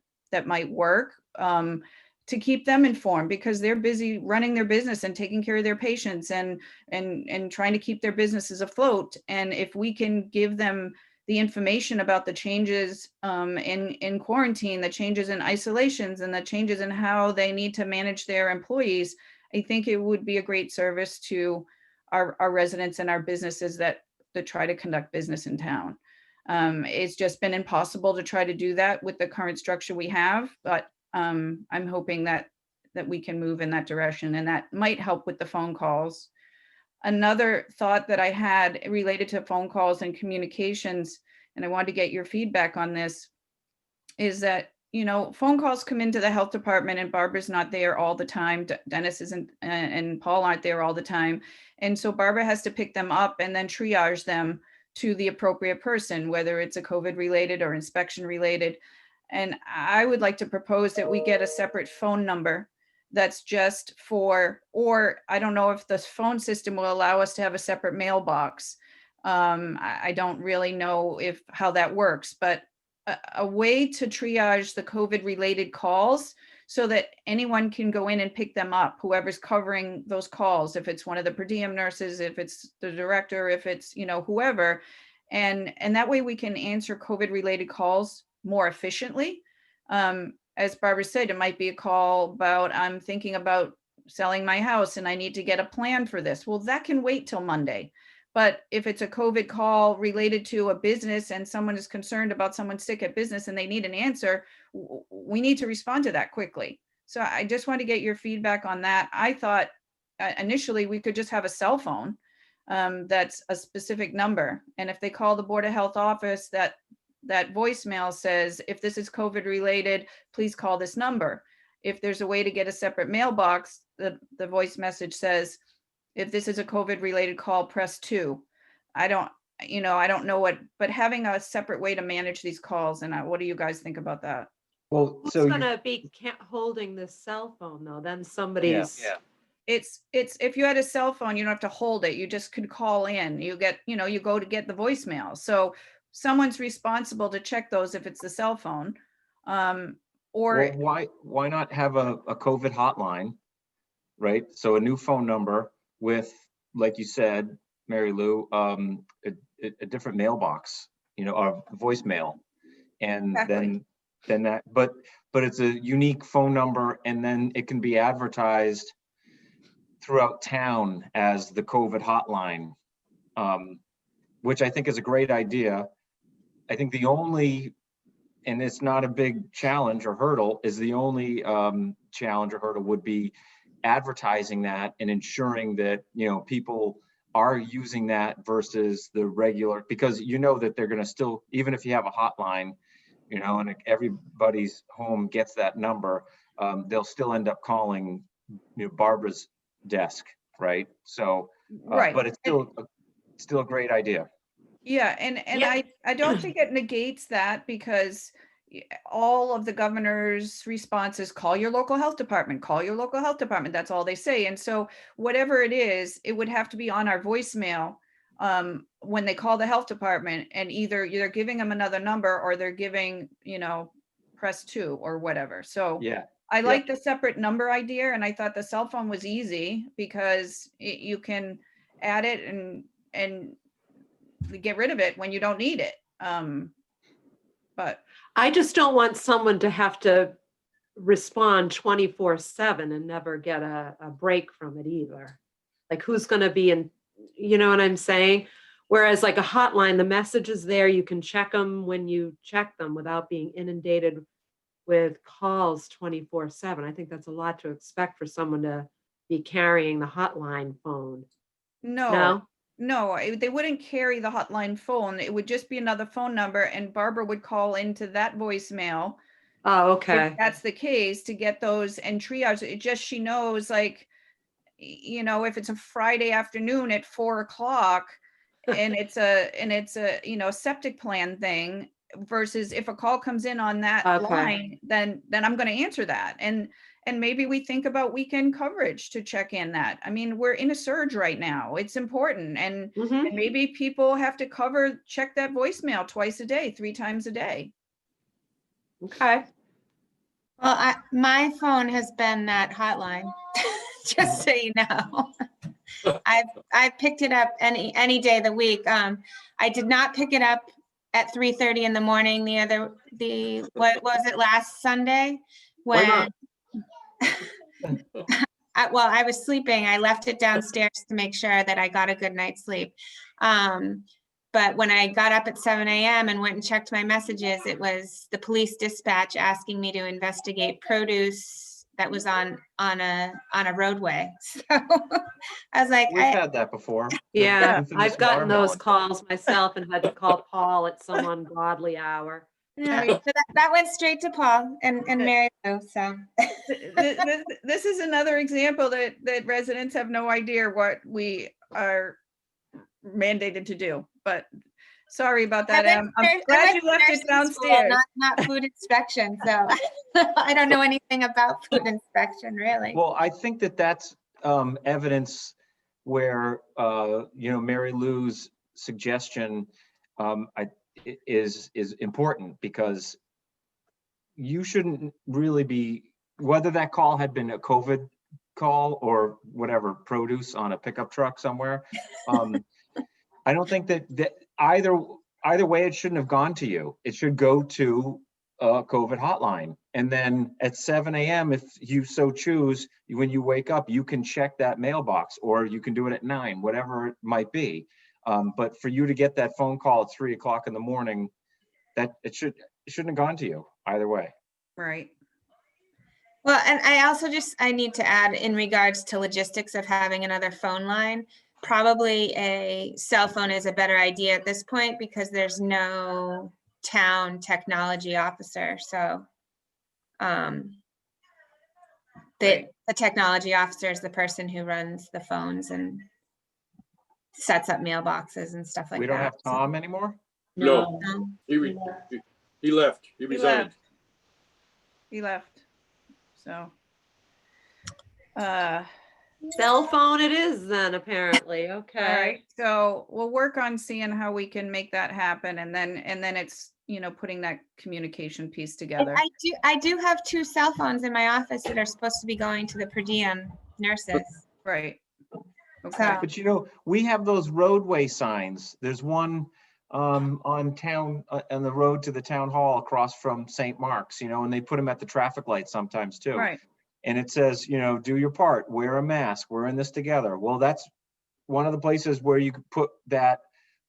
might work to keep them informed, because they're busy running their business and taking care of their patients and trying to keep their businesses afloat. And if we can give them the information about the changes in quarantine, the changes in isolations, and the changes in how they need to manage their employees, I think it would be a great service to our residents and our businesses that try to conduct business in town. It's just been impossible to try to do that with the current structure we have, but I'm hoping that we can move in that direction, and that might help with the phone calls. Another thought that I had related to phone calls and communications, and I wanted to get your feedback on this, is that, you know, phone calls come into the health department and Barbara's not there all the time. Dennis isn't, and Paul aren't there all the time. And so Barbara has to pick them up and then triage them to the appropriate person, whether it's a COVID related or inspection related. And I would like to propose that we get a separate phone number that's just for, or I don't know if the phone system will allow us to have a separate mailbox. I don't really know how that works, but a way to triage the COVID related calls so that anyone can go in and pick them up, whoever's covering those calls, if it's one of the per diem nurses, if it's the director, if it's, you know, whoever. And that way we can answer COVID related calls more efficiently. As Barbara said, it might be a call about, I'm thinking about selling my house and I need to get a plan for this. Well, that can wait till Monday. But if it's a COVID call related to a business and someone is concerned about someone sick at business and they need an answer, we need to respond to that quickly. So I just want to get your feedback on that. I thought initially we could just have a cell phone that's a specific number. And if they call the Board of Health office, that voicemail says, if this is COVID related, please call this number. If there's a way to get a separate mailbox, the voice message says, if this is a COVID related call, press 2. I don't know what, but having a separate way to manage these calls, and what do you guys think about that? Well, Who's so gonna be holding this cell phone though? Then somebody's. Yeah. It's if you had a cell phone, you don't have to hold it. You just could call in. You get, you go to get the voicemail. So someone's responsible to check those if it's the cell phone. Or well, why not have a COVID hotline, right? So a new phone number with, like you said, Mary Lou, a different mailbox, or voicemail, and Exactly. then that, but it's a unique phone number, and then it can be advertised throughout town as the COVID hotline, which I think is a great idea. I think the only, and it's not a big challenge or hurdle, is the only challenge or hurdle would be advertising that and ensuring that, people are using that versus the regular, because that they're going to still, even if you have a hotline, and everybody's home gets that number, they'll still end up calling Barbara's desk, right? So, Right. but it's still a great idea. Yeah, and Yeah. I don't think it negates that, because all of the governor's responses, call your local health department, call your local health department. That's all they say. And so whatever it is, it would have to be on our voicemail when they call the health department, and either you're giving them another number or they're giving, press 2 or whatever. So Yeah. I Yep. like the separate number idea, and I thought the cell phone was easy because you can add it and get rid of it when you don't need it. But I just don't want someone to have to respond 24/7 and never get a break from it either. Like, who's going to be in, you know what I'm saying? Whereas like a hotline, the message is there, you can check them when you check them without being inundated with calls 24/7. I think that's a lot to expect for someone to be carrying the hotline phone. no, they wouldn't carry the hotline phone. It would just be another phone number, and Barbara would call into that voicemail. Oh, If okay. that's the case, to get those and triage. It just, she knows, like, if it's a Friday afternoon at 4:00 and it's a septic plan thing, versus if a call comes in on that Okay. line, then I'm going to answer that. And maybe we think about weekend coverage to check in that. I mean, we're in a surge right now. It's important. And Mhm. maybe people have to check that voicemail twice a day, 3 times a day. Okay. Well, my phone has been that hotline, just so you know. I've picked it up any day of the week. I did not pick it up at 3:30 in the morning what was it, last Sunday? Why not? I was sleeping. I left it downstairs to make sure that I got a good night's sleep. But when I got up at 7 a.m. and went and checked my messages, it was the police dispatch asking me to investigate produce that was on a roadway. So I was like, We've had that before. The Yeah, infamous I've gotten those watermelon. calls myself and had to call Paul at some ungodly hour. yeah. So that went straight to Paul and Mary Lou. So This is another example that residents have no idea what we are mandated to do, but sorry about that. I'm glad you left it downstairs. Not food inspection. So I don't know anything about food inspection, really. Well, I think that's evidence where, Mary Lou's suggestion is important, because you shouldn't really be, whether that call had been a COVID call or whatever, produce on a pickup truck somewhere. I don't think that either way, it shouldn't have gone to you. It should go to a COVID hotline. And then at 7 a.m., if you so choose, when you wake up, you can check that mailbox, or you can do it at 9, whatever it might be. But for you to get that phone call at 3:00 in the morning, that it shouldn't have gone to you either way. Right. Well, and I need to add, in regards to logistics of having another phone line, probably a cell phone is a better idea at this point, because there's no town technology officer. So the technology officer is the person who runs the phones and sets up mailboxes and stuff like that. We don't have Tom anymore? No. No. He left. He resigned. He left. So Cell phone it is then, apparently. all Okay. right. So we'll work on seeing how we can make that happen, and then it's putting that communication piece together. I do have 2 cell phones in my office that are supposed to be going to the per diem nurses. Right. Okay. But we have those roadway signs. There's one on the road to the town hall across from St. Mark's, and they put them at the traffic lights sometimes too. Right. And it says, do your part, wear a mask, we're in this together. Well, that's one of the places where you could put that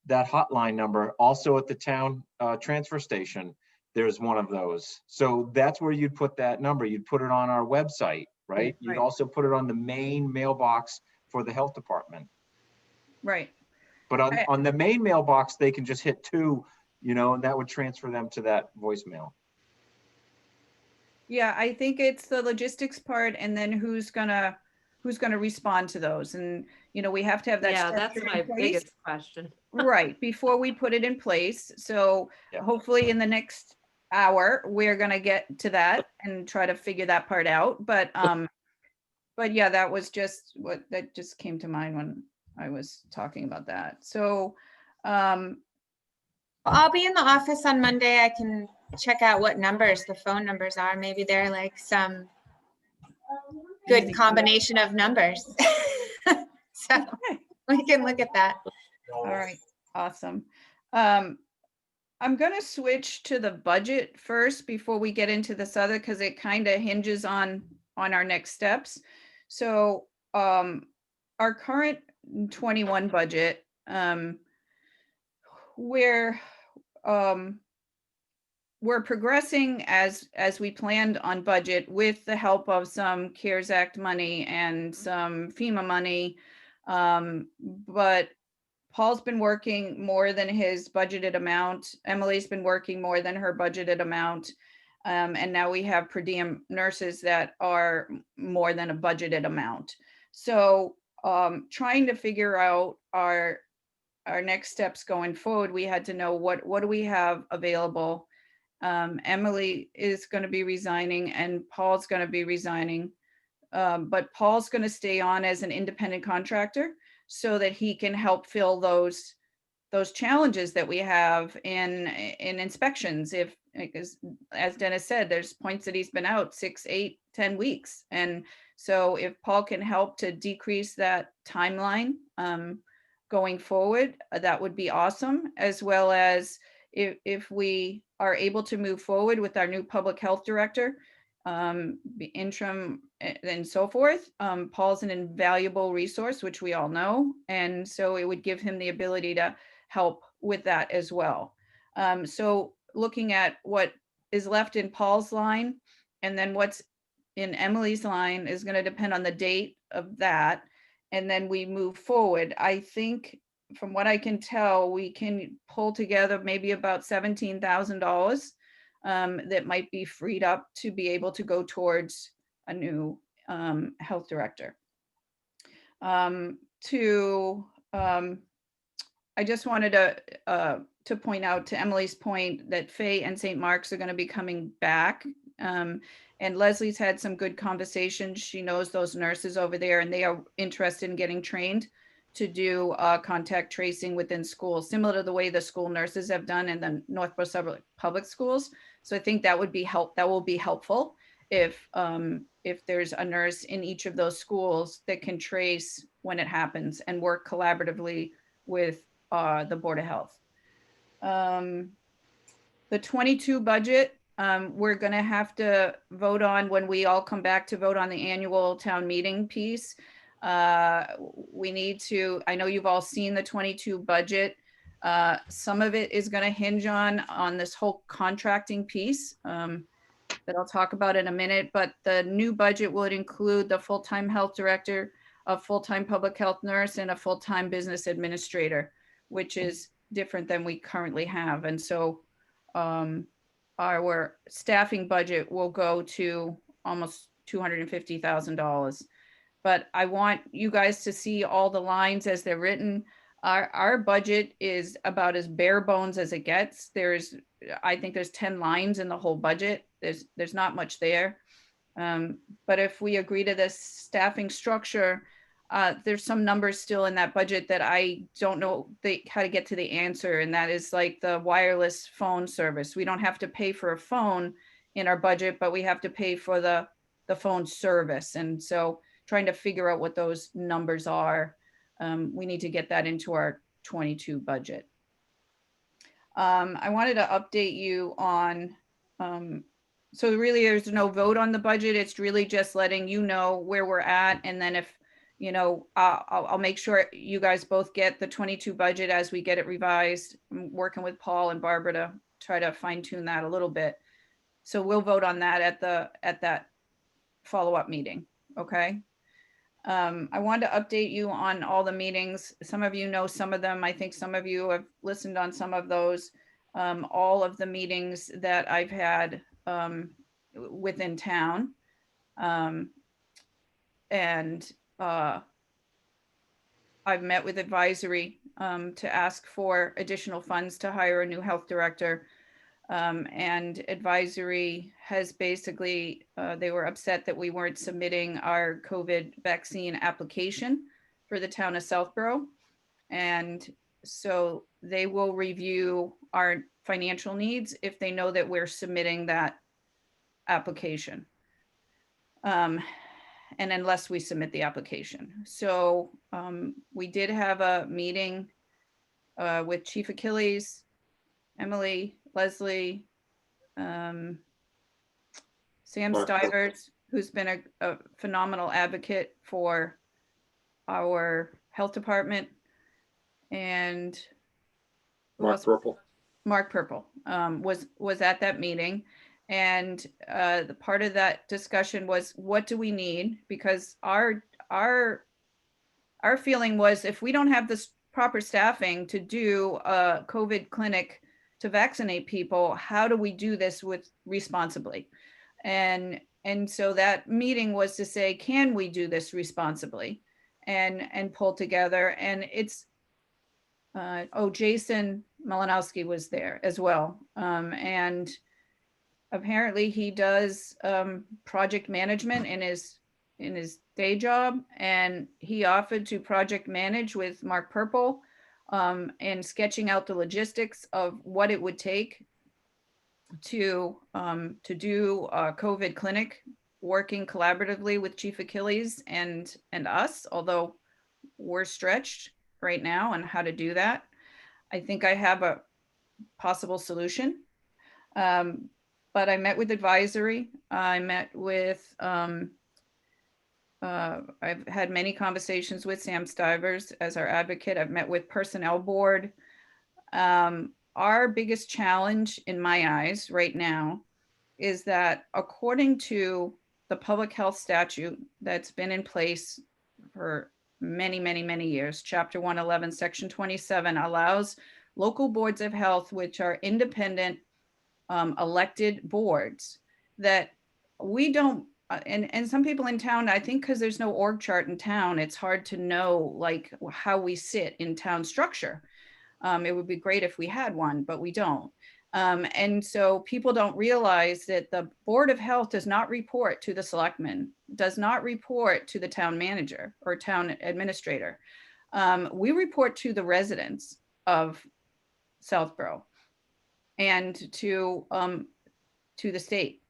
hotline number. Also at the town transfer station, there's one of those. So that's where you'd put that number. You'd put it on our website, right? You'd Right. also put it on the main mailbox for the health department. Right. But on the main mailbox, they can just hit 2, and that would transfer them to that voicemail. Yeah, I think it's the logistics part and then who's gonna respond to those. And, we have to have that Yeah, that's structure my in place. biggest question. Right, before we put it in place. So Yeah. hopefully in the next hour, we're gonna get to that and try to figure that part out. But yeah, that was just that just came to mind when I was talking about that. So, I'll be in the office on Monday. I can check out what numbers the phone numbers are. Maybe they're like some good combination of numbers. So okay. we can look at that. All right, awesome. I'm gonna switch to the budget first before we get into this other, because it kind of hinges on our next steps. So our current 21 budget, we're progressing as we planned on budget with the help of some CARES Act money and some FEMA money. But Paul's been working more than his budgeted amount. Emily's been working more than her budgeted amount. And now we have per diem nurses that are more than a budgeted amount. So trying to figure out our next steps going forward, we had to know what do we have available. Emily is going to be resigning and Paul's going to be resigning. But Paul's going to stay on as an independent contractor so that he can help fill those challenges that we have in inspections. Because as Dennis said, there's points that he's been out 6, 8, 10 weeks. And so if Paul can help to decrease that timeline going forward, that would be awesome. As well as if we are able to move forward with our new public health director, interim and so forth. Paul's an invaluable resource, which we all know. And so it would give him the ability to help with that as well. So looking at what is left in Paul's line and then what's in Emily's line is going to depend on the date of that. And then we move forward. I think from what I can tell, we can pull together maybe about $17,000 that might be freed up to be able to go towards a new health director. I just wanted to point out, to Emily's point, that Faye and St. Mark's are going to be coming back. And Leslie's had some good conversations. She knows those nurses over there, and they are interested in getting trained to do contact tracing within schools, similar to the way the school nurses have done in the Northborough public schools. So I think that will be helpful if there's a nurse in each of those schools that can trace when it happens and work collaboratively with the Board of Health. The 22 budget, we're going to have to vote on when we all come back to vote on the annual town meeting piece. We need to, I know you've all seen the 22 budget. Some of it is going to hinge on this whole contracting piece that I'll talk about in a minute, but the new budget would include the full-time health director, a full-time public health nurse, and a full-time business administrator, which is different than we currently have. And so our staffing budget will go to almost $250,000. But I want you guys to see all the lines as they're written. Our budget is about as bare bones as it gets. I think there's 10 lines in the whole budget. There's not much there. But if we agree to this staffing structure, there's some numbers still in that budget that I don't know how to get to the answer. And that is like the wireless phone service. We don't have to pay for a phone in our budget, but we have to pay for the phone service. And so trying to figure out what those numbers are, we need to get that into our 22 budget. I wanted to update you on, so really there's no vote on the budget. It's really just letting you know where we're at. And then if, I'll make sure you guys both get the 22 budget as we get it revised. I'm working with Paul and Barbara to try to fine tune that a little bit. So we'll vote on that at that follow-up meeting. Okay. I wanted to update you on all the meetings. Some of you know some of them. I think some of you have listened on some of those. All of the meetings that I've had within town. And I've met with advisory to ask for additional funds to hire a new health director. And advisory has basically, they were upset that we weren't submitting our COVID vaccine application for the town of Southborough. And so they will review our financial needs if they know that we're submitting that application. And unless we submit the application. So we did have a meeting with Chief Achilles, Emily, Leslie, Sam Mark. Stivers, who's been a phenomenal advocate for our health department, and who Mark else? Purple. Mark Purple was at that meeting. And the part of that discussion was, what do we need? Because our feeling was, if we don't have this proper staffing to do a COVID clinic to vaccinate people, how do we do this responsibly? And so that meeting was to say, can we do this responsibly, and pull together? And it's Jason Malinowski was there as well, and apparently he does project management in his day job, and he offered to project manage with Mark Purple and sketching out the logistics of what it would take to do a COVID clinic, working collaboratively with Chief Achilles and us, although we're stretched right now on how to do that. I think I have a possible solution. But I met with advisory. I met with, I've had many conversations with Sam Stivers as our advocate. I've met with personnel board. Our biggest challenge in my eyes right now is that, according to the public health statute that's been in place for many, many, many years, Chapter 111, Section 27 allows local boards of health, which are independent elected boards, that we don't, and some people in town, I think because there's no org chart in town, it's hard to know like how we sit in town structure. It would be great if we had one, but we don't. And so people don't realize that the Board of Health does not report to the selectmen, does not report to the town manager or town administrator. We report to the residents of Southborough and to the state.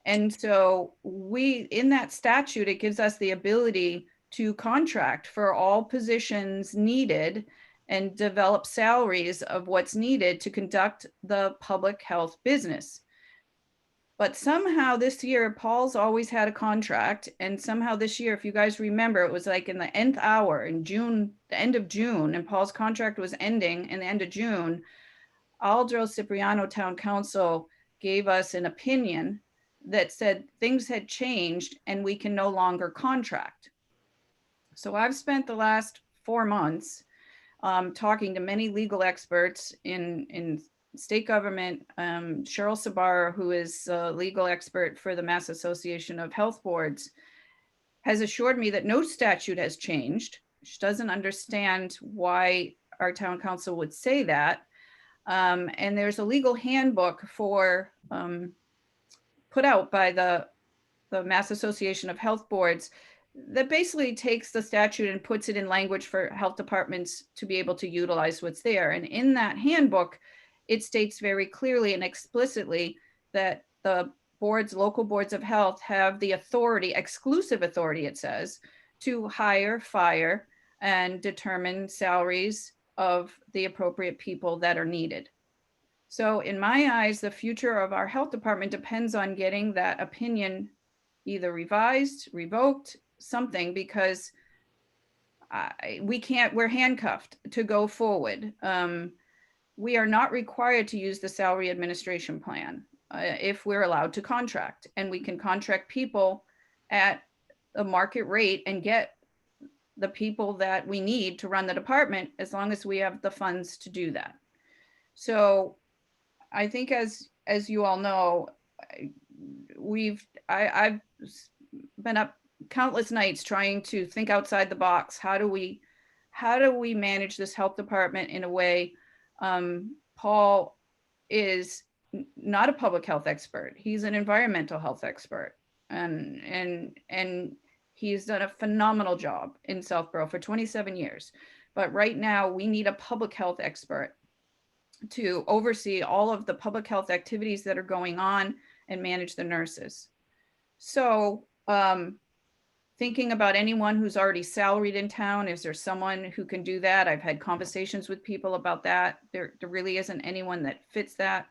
And so in that statute, it gives us the ability to contract for all positions needed and develop salaries of what's needed to conduct the public health business. But somehow this year, Paul's always had a contract. And somehow this year, if you guys remember, it was like in the nth hour in June, the end of June, and Paul's contract was ending in the end of June. Aldro Cipriano Town Council gave us an opinion that said things had changed and we can no longer contract. So I've spent the last 4 months talking to many legal experts in state government. Cheryl Sabara, who is a legal expert for the Mass Association of Health Boards, has assured me that no statute has changed. She doesn't understand why our town council would say that. And there's a legal handbook put out by the Mass Association of Health Boards that basically takes the statute and puts it in language for health departments to be able to utilize what's there. And in that handbook, it states very clearly and explicitly that the local boards of health have the authority, exclusive authority, it says, to hire, fire, and determine salaries of the appropriate people that are needed. So in my eyes, the future of our health department depends on getting that opinion either revised, revoked, something, because we're handcuffed to go forward. We are not required to use the salary administration plan if we're allowed to contract, and we can contract people at a market rate and get the people that we need to run the department, as long as we have the funds to do that. So I think, as you all know, I've been up countless nights trying to think outside the box. How do we manage this health department in a way? Paul is not a public health expert. He's an environmental health expert, and he's done a phenomenal job in Southborough for 27 years. But right now we need a public health expert to oversee all of the public health activities that are going on and manage the nurses. So thinking about anyone who's already salaried in town, is there someone who can do that? I've had conversations with people about that. There really isn't anyone that fits that.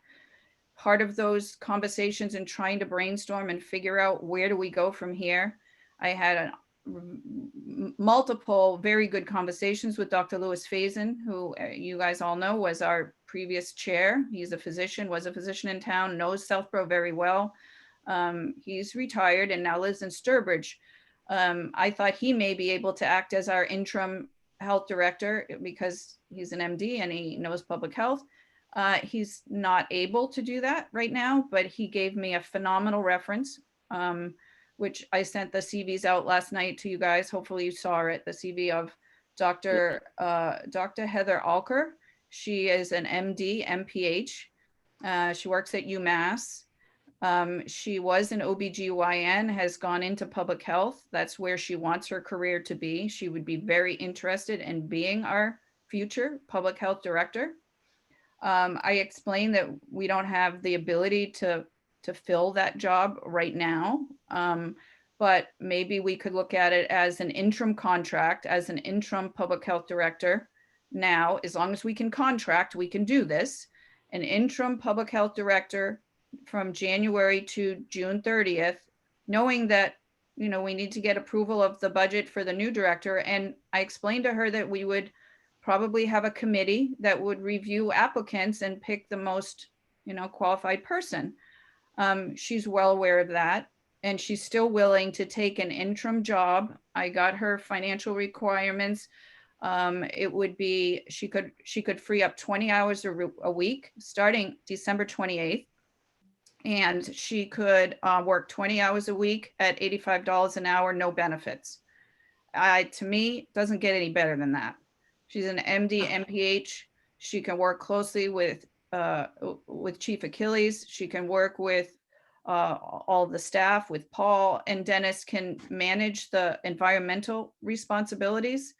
Part of those conversations and trying to brainstorm and figure out where do we go from here. I had multiple very good conversations with Dr. Louis Faison, who you guys all know was our previous chair. He's a physician, was a physician in town, knows Southborough very well. He's retired and now lives in Sturbridge. I thought he may be able to act as our interim health director because he's an MD and he knows public health. He's not able to do that right now, but he gave me a phenomenal reference, which I sent the CVs out last night to you guys. Hopefully you saw it, the CV of Dr. Heather Alker. She is an MD, MPH. She works at UMass. She was an OBGYN, has gone into public health. That's where she wants her career to be. She would be very interested in being our future public health director. I explained that we don't have the ability to fill that job right now, but maybe we could look at it as an interim contract, as an interim public health director. Now, as long as we can contract, we can do this. An interim public health director from January to June 30th, knowing that, you know, we need to get approval of the budget for the new director. And I explained to her that we would probably have a committee that would review applicants and pick the most, you know, qualified person. She's well aware of that, and she's still willing to take an interim job. I got her financial requirements. It would be, she could free up 20 hours a week starting December 28th. And she could work 20 hours a week at $85 an hour, no benefits. To me, doesn't get any better than that. She's an MD, MPH. She can work closely with Chief Achilles. She can work with all the staff, with Paul, and Dennis can manage the environmental responsibilities.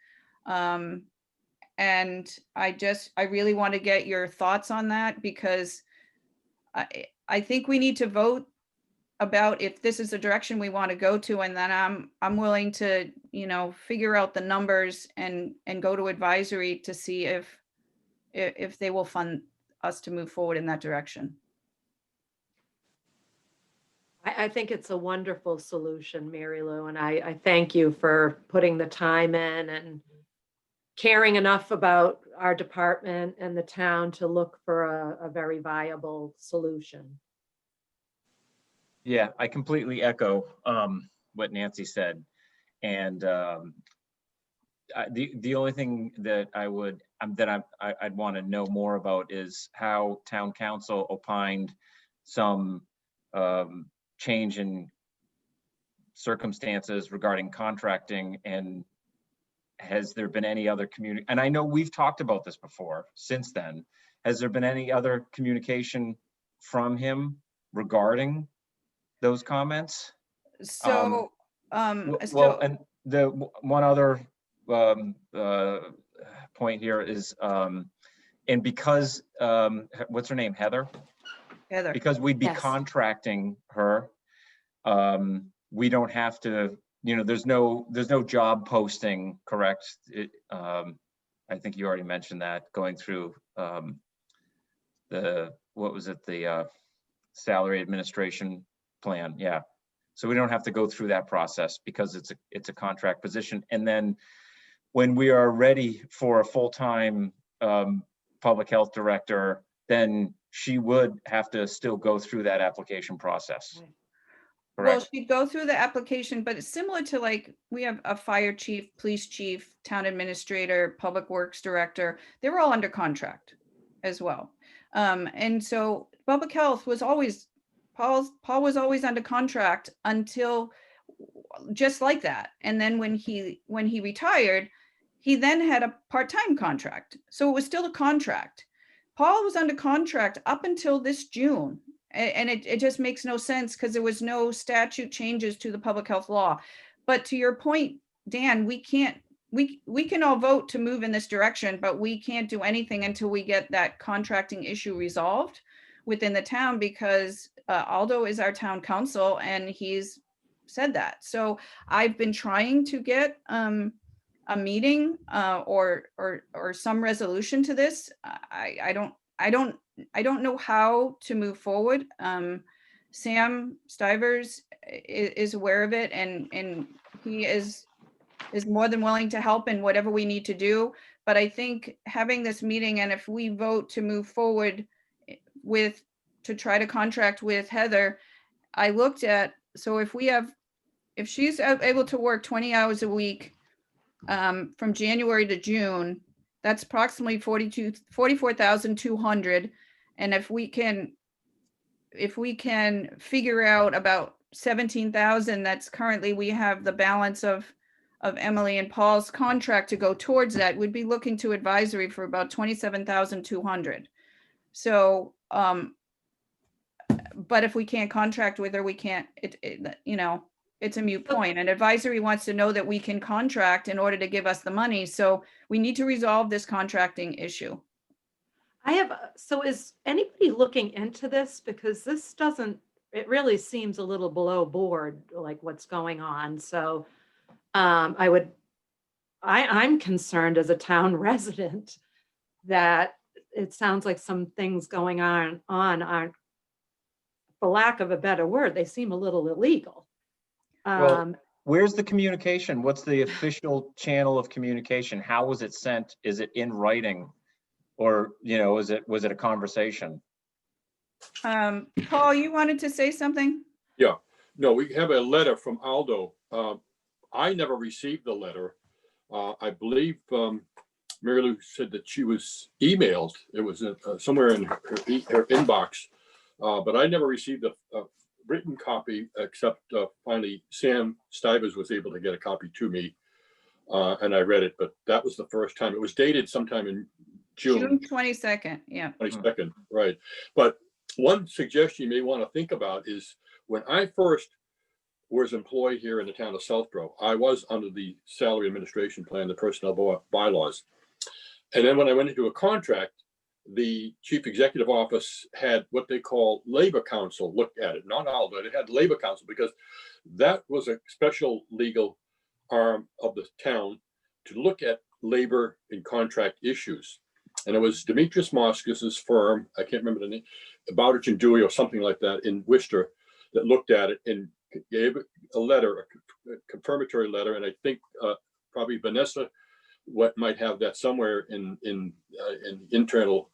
And I really want to get your thoughts on that, because I think we need to vote about if this is the direction we want to go to, and then I'm willing to, you know, figure out the numbers and go to advisory to see if they will fund us to move forward in that direction. I think it's a wonderful solution, Mary Lou, and I thank you for putting the time in and caring enough about our department and the town to look for a very viable solution. Yeah, I completely echo what Nancy said. And the only thing that I'd want to know more about is how town council opined some change in circumstances regarding contracting, and has there been any other and I know we've talked about this before since then. Has there been any other communication from him regarding those comments? So, well, and the one other point here is, and because, what's her name, Heather? Heather. Because we'd be Yes. contracting her, we don't have to, you know, there's no job posting, correct? I think you already mentioned that, going through the salary administration plan. Yeah. So we don't have to go through that process because it's a contract position. And then when we are ready for a full-time public health director, then she would have to still go through that application process. Well, Correct? she'd go through the application, but it's similar to, like, we have a fire chief, police chief, town administrator, public works director. They were all under contract as well. And so public health was always Paul was always under contract until just like that. And then when he retired, he then had a part-time contract. So it was still a contract. Paul was under contract up until this June. And it just makes no sense because there was no statute changes to the public health law. But to your point, Dan, we can all vote to move in this direction, but we can't do anything until we get that contracting issue resolved within the town, because Aldo is our town council and he's said that. So I've been trying to get a meeting or some resolution to this. I don't know how to move forward. Sam Stivers is aware of it, and he is more than willing to help in whatever we need to do. But I think having this meeting, and if we vote to move forward to try to contract with Heather, I looked at, so if she's able to work 20 hours a week from January to June, that's approximately 44,200. And if we can figure out about 17,000, that's currently, we have the balance of Emily and Paul's contract to go towards that, we'd be looking to advisory for about 27,200. So, but if we can't contract with her, we can't, it's a moot point. And advisory wants to know that we can contract in order to give us the money. So we need to resolve this contracting issue. So is anybody looking into this? Because this it really seems a little below board, like what's going on. So I'm concerned as a town resident that it sounds like some things going on aren't, for lack of a better word, they seem a little illegal. Well, where's the communication? What's the official channel of communication? How was it sent? Is it in writing? Or, was it a conversation? Paul, you wanted to say something? Yeah, no, we have a letter from Aldo. I never received the letter. I believe Mary Lou said that she was emailed. It was somewhere in her inbox, but I never received a written copy, except finally Sam Stivers was able to get a copy to me, and I read it. But that was the first time. It was dated sometime in June 22nd. Yeah. 22nd, right. But one suggestion you may want to think about is, when I first was employed here in the town of Southborough, I was under the salary administration plan, the personnel bylaws. And then when I went into a contract, the chief executive office had what they call labor council look at it, not Aldo. It had labor council, because that was a special legal arm of the town to look at labor and contract issues. And it was Demetrius Moskos's firm, I can't remember the name, Bowditch and Dewey or something like that in Worcester, that looked at it and gave a letter, a confirmatory letter. And I think probably Vanessa might have that somewhere in internal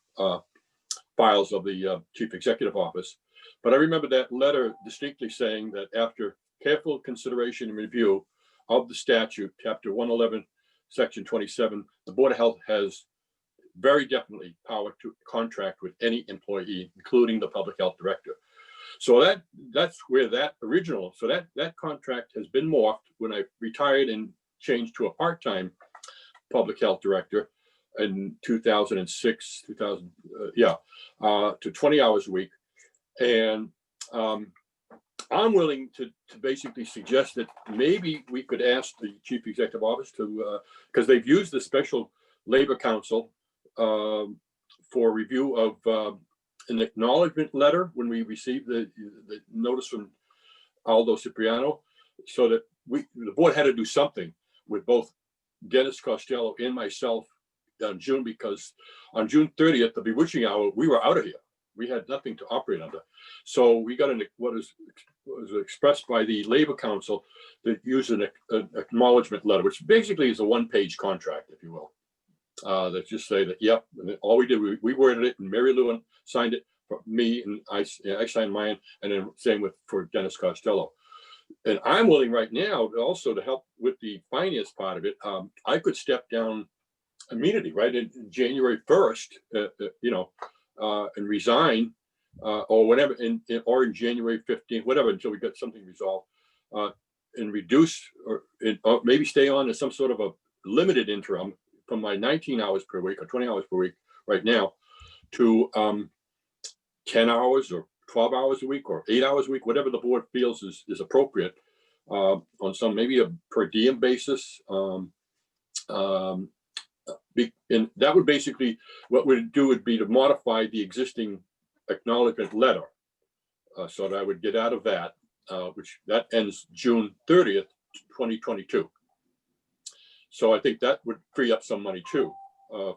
files of the chief executive office. But I remember that letter distinctly saying that after careful consideration and review of the statute, chapter 111, section 27, the Board of Health has very definitely power to contract with any employee, including the public health director. So that's where that contract has been morphed when I retired and changed to a part-time public health director in 2006, to 20 hours a week. And I'm willing to basically suggest that maybe we could ask the chief executive office to, because they've used the special labor council for review of an acknowledgement letter when we received the notice from Aldo Cipriano, so that the board had to do something with both Dennis Costello and myself on June, because on June 30th, the bewitching hour, we were out of here. We had nothing to operate under. So we got what was expressed by the Labor Council that used an acknowledgement letter, which basically is a one-page contract, if you will. That just say that, yep, and all we did, we worded it, and Mary Lou signed it for me, and I signed mine, and then same for Dennis Costello. And I'm willing right now also to help with the finance part of it. I could step down immediately, right, in January 1st, and resign or whatever, or in January 15th, whatever, until we get something resolved, and reduce or maybe stay on as some sort of a limited interim from my 19 hours per week or 20 hours per week right now to 10 hours or 12 hours a week or 8 hours a week, whatever the board feels is appropriate, on some, maybe a per diem basis. And that would basically, what we'd do would be to modify the existing acknowledgement letter. So that I would get out of that, which that ends June 30th, 2022. So I think that would free up some money too,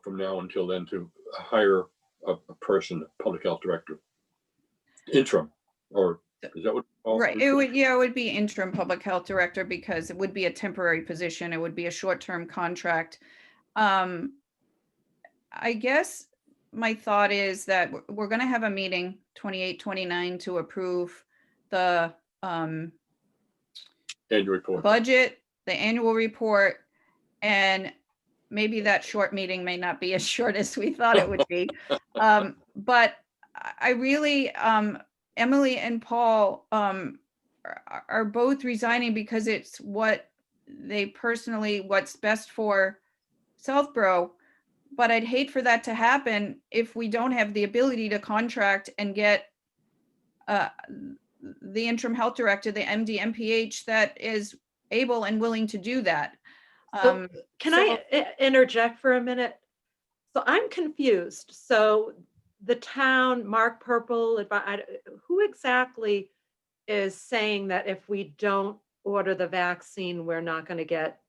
from now until then, to hire a person, a public health director, interim, or is that what? Right, it would be interim public health director, because it would be a temporary position. It would be a short-term contract. I guess my thought is that we're going to have a meeting 28, 29 to approve the Annual report. budget, the annual report, and maybe that short meeting may not be as short as we thought it would be. But I really, Emily and Paul are both resigning because it's what they personally, what's best for Southborough. But I'd hate for that to happen if we don't have the ability to contract and get the interim health director, the MD, MPH, that is able and willing to do that. So can I interject for a minute? So I'm confused. So the town, Mark Purple, who exactly is saying that if we don't order the vaccine, we're not going to get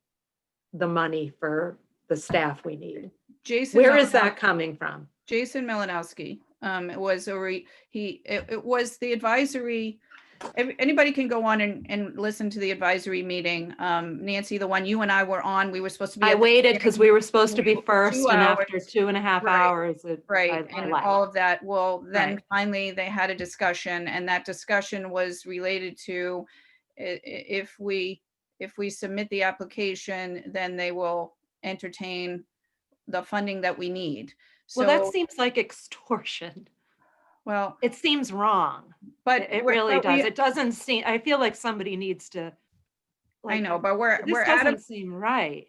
the money for the staff we need? Jason, Where is that coming from? Jason Malinowski. It was it was the advisory. Anybody can go on and listen to the advisory meeting. Nancy, the one you and I were on, we were supposed to be. I waited because we were supposed to be first, 2 and hours. after 2.5 Right. hours, Right, I and left. all of that. Well, then Right. finally they had a discussion, and that discussion was related to if we submit the application, then they will entertain the funding that we need. So, Well, that seems like extortion. well, It seems wrong. but It really does. It doesn't seem, I feel like somebody needs to. I know, but we're This at a doesn't seem right.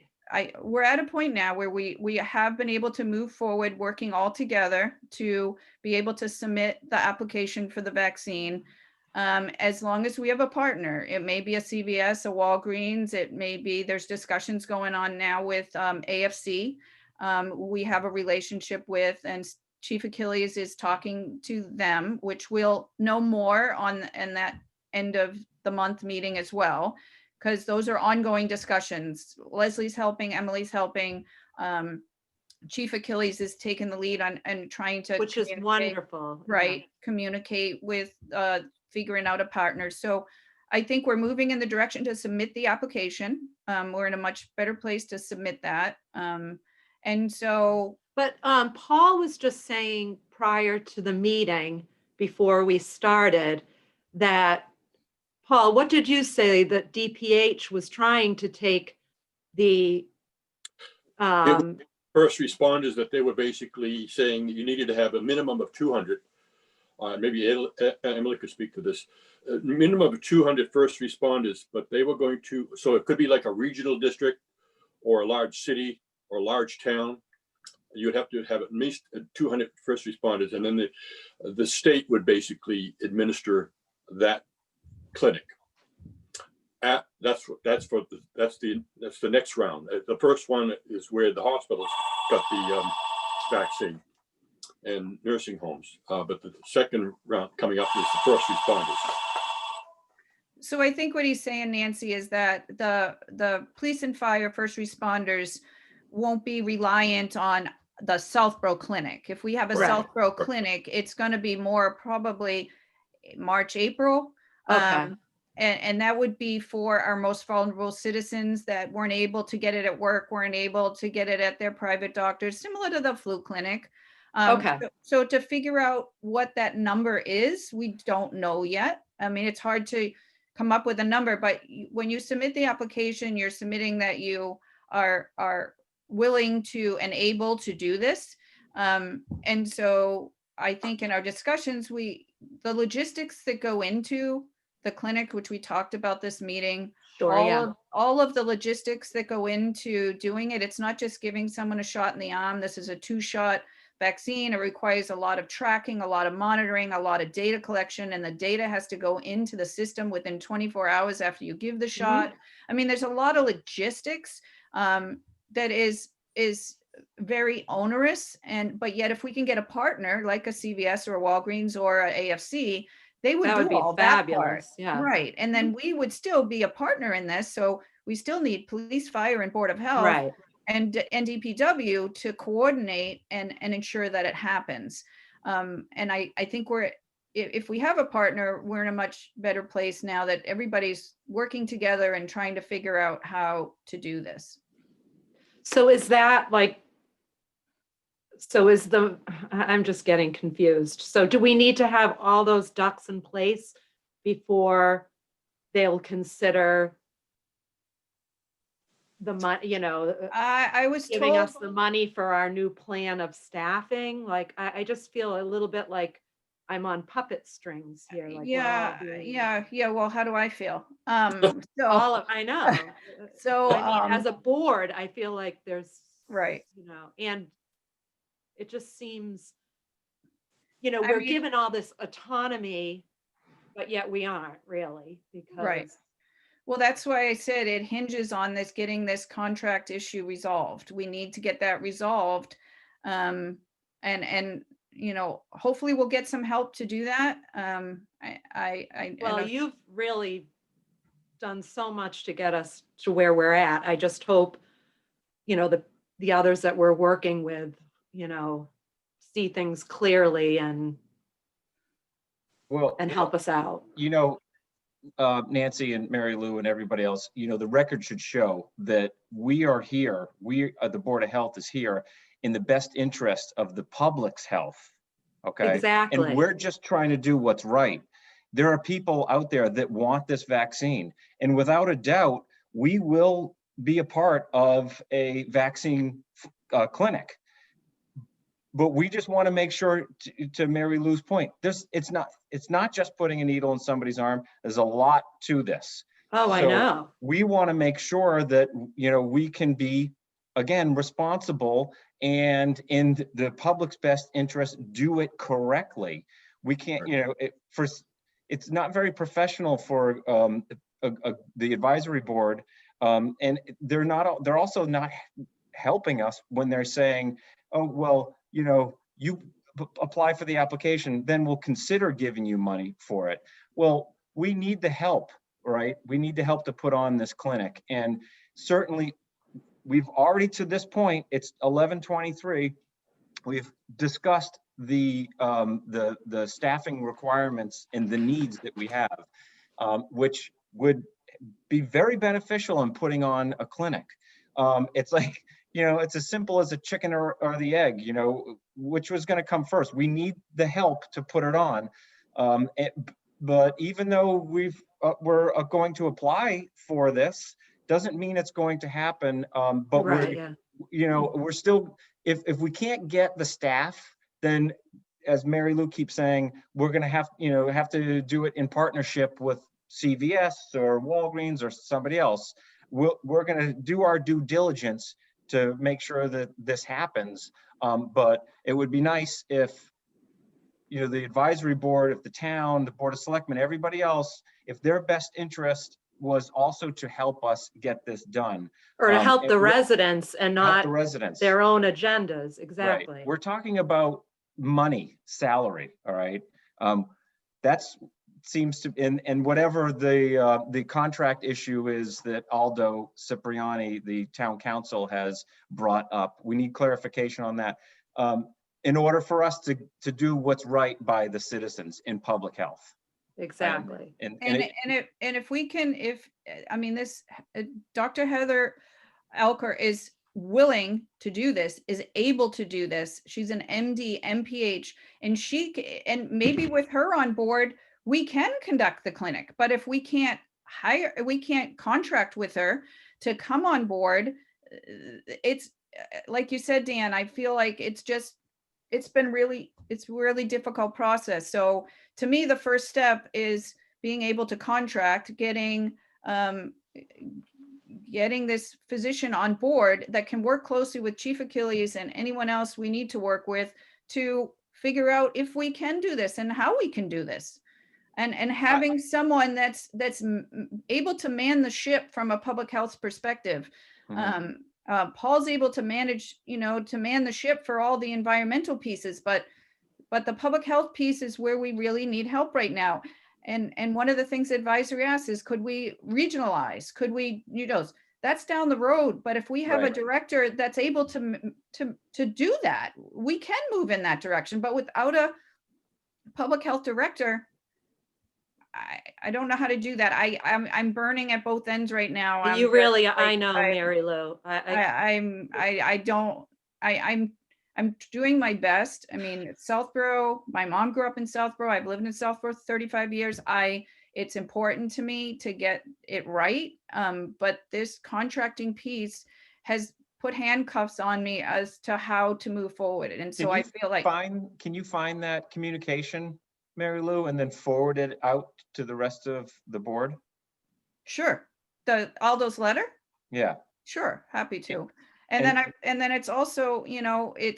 we're at a point now where we have been able to move forward, working all together to be able to submit the application for the vaccine. As long as we have a partner, it may be a CVS, a Walgreens, it may be, there's discussions going on now with AFC. We have a relationship with, and Chief Achilles is talking to them, which we'll know more on in that end of the month meeting as well, because those are ongoing discussions. Leslie's helping, Emily's helping. Chief Achilles is taking the lead on and trying to, Which is wonderful. right, communicate with figuring out a partner. So I think we're moving in the direction to submit the application. We're in a much better place to submit that. And so, but Paul was just saying prior to the meeting, before we started, that, Paul, what did you say, that DPH was trying to take the first responders, that they were basically saying that you needed to have a minimum of 200. Maybe Emily could speak to this. Minimum of 200 first responders, but they were going to, so it could be like a regional district or a large city or a large town. You'd have to have at least 200 first responders, and then the state would basically administer that clinic. That's the next round. The first one is where the hospitals got the vaccine and nursing homes, but the second round coming up is the first responders. so I think what he's saying, Nancy, is that the police and fire first responders won't be reliant on the Southborough clinic. If we have a Right. Southborough clinic, it's going to be more probably March, April. Okay. And that would be for our most vulnerable citizens that weren't able to get it at work, weren't able to get it at their private doctors, similar to the flu clinic. Okay. So to figure out what that number is, we don't know yet. I mean, it's hard to come up with a number, but when you submit the application, you're submitting that you are willing to and able to do this. And so I think in our discussions, we the logistics that go into the clinic, which we talked about this meeting, Sure, yeah. all of the logistics that go into doing it. It's not just giving someone a shot in the arm. This is a 2-shot vaccine. It requires a lot of tracking, a lot of monitoring, a lot of data collection, and the data has to go into the system within 24 hours after you give the shot. I mean, there's a lot of logistics that is very onerous, but yet if we can get a partner like a CVS or a Walgreens or a AFC, they would That do would be all that part. fabulous, yeah. Right. And then we would still be a partner in this. So we still need police, fire, and Board of Health Right. and DPW to coordinate and ensure that it happens. And I think if we have a partner, we're in a much better place now that everybody's working together and trying to figure out how to do this. So is that like, I'm just getting confused. So do we need to have all those ducks in place before they'll consider the money, I was giving told, us the money for our new plan of staffing? Like, I just feel a little bit like I'm on puppet strings here. Like we're all doing well, how do I feel? I know. So, I mean, as a board, I feel like there's, right. And it just seems, I we're mean- given all this autonomy, but yet we aren't really, because. Right. Well, that's why I said it hinges on getting this contract issue resolved. We need to get that resolved. And hopefully we'll get some help to do that. Well, you've really done so much to get us to where we're at. I just hope, the others that we're working with, see things clearly and help us out. Nancy and Mary Lou and everybody else, the record should show that we are here. The Board of Health is here in the best interest of the public's health. Okay. Exactly. And we're just trying to do what's right. There are people out there that want this vaccine, and without a doubt, we will be a part of a vaccine clinic. But we just want to make sure, to Mary Lou's point, it's not just putting a needle in somebody's arm. There's a lot to this. Oh, I know. We want to make sure that, we can be, again, responsible and in the public's best interest, do it correctly. We can't, it's not very professional for the advisory board. And they're also not helping us when they're saying, oh, well, you apply for the application, then we'll consider giving you money for it. Well, we need the help, right? We need the help to put on this clinic. And certainly we've already, to this point, it's 11:23. We've discussed the staffing requirements and the needs that we have, which would be very beneficial in putting on a clinic. It's like, it's as simple as a chicken or the egg, which was going to come first. We need the help to put it on. But even though we're going to apply for this, doesn't mean it's going to happen. But we're still, if we can't get the staff, then as Mary Lou keeps saying, we're going to have to do it in partnership with CVS or Walgreens or somebody else. We're going to do our due diligence to make sure that this happens. But it would be nice if, the advisory board, if the town, the Board of Selectmen, everybody else, if their best interest was also to help us get this done. Or to help the residents and not the residents. Their own agendas. Exactly. Right. We're talking about money, salary. All right. That's seems to, and whatever the contract issue is that Aldo Cipriani, the town council, has brought up, we need clarification on that in order for us to do what's right by the citizens in public health. Exactly. If we can, Dr. Heather Elker is willing to do this, is able to do this. She's an MD, MPH, and maybe with her on board, we can conduct the clinic. But if we can't contract with her to come on board, it's like you said, Dan, I feel like it's just it's really difficult process. So to me, the first step is being able to contract, getting this physician on board that can work closely with Chief Achilles and anyone else we need to work with to figure out if we can do this and how we can do this. And having someone that's able to man the ship from a public health perspective. Paul's able to manage, to man the ship for all the environmental pieces, but the public health piece is where we really need help right now. And one of the things advisory asks is, could we regionalize? Could we, that's down the road. But if we have a Right. director that's able to do that, we can move in that direction. But without a public health director, I don't know how to do that. I'm burning at both ends right now. I'm You just really, like, I know, Mary Lou. I'm doing my best. I mean, Southborough, my mom grew up in Southborough. I've lived in Southborough 35 years. It's important to me to get it right. But this contracting piece has put handcuffs on me as to how to move forward. And so I feel like, Can you find that communication, Mary Lou, and then forward it out to the rest of the board? sure, Aldo's letter? Yeah. Sure, happy to. And then it's also,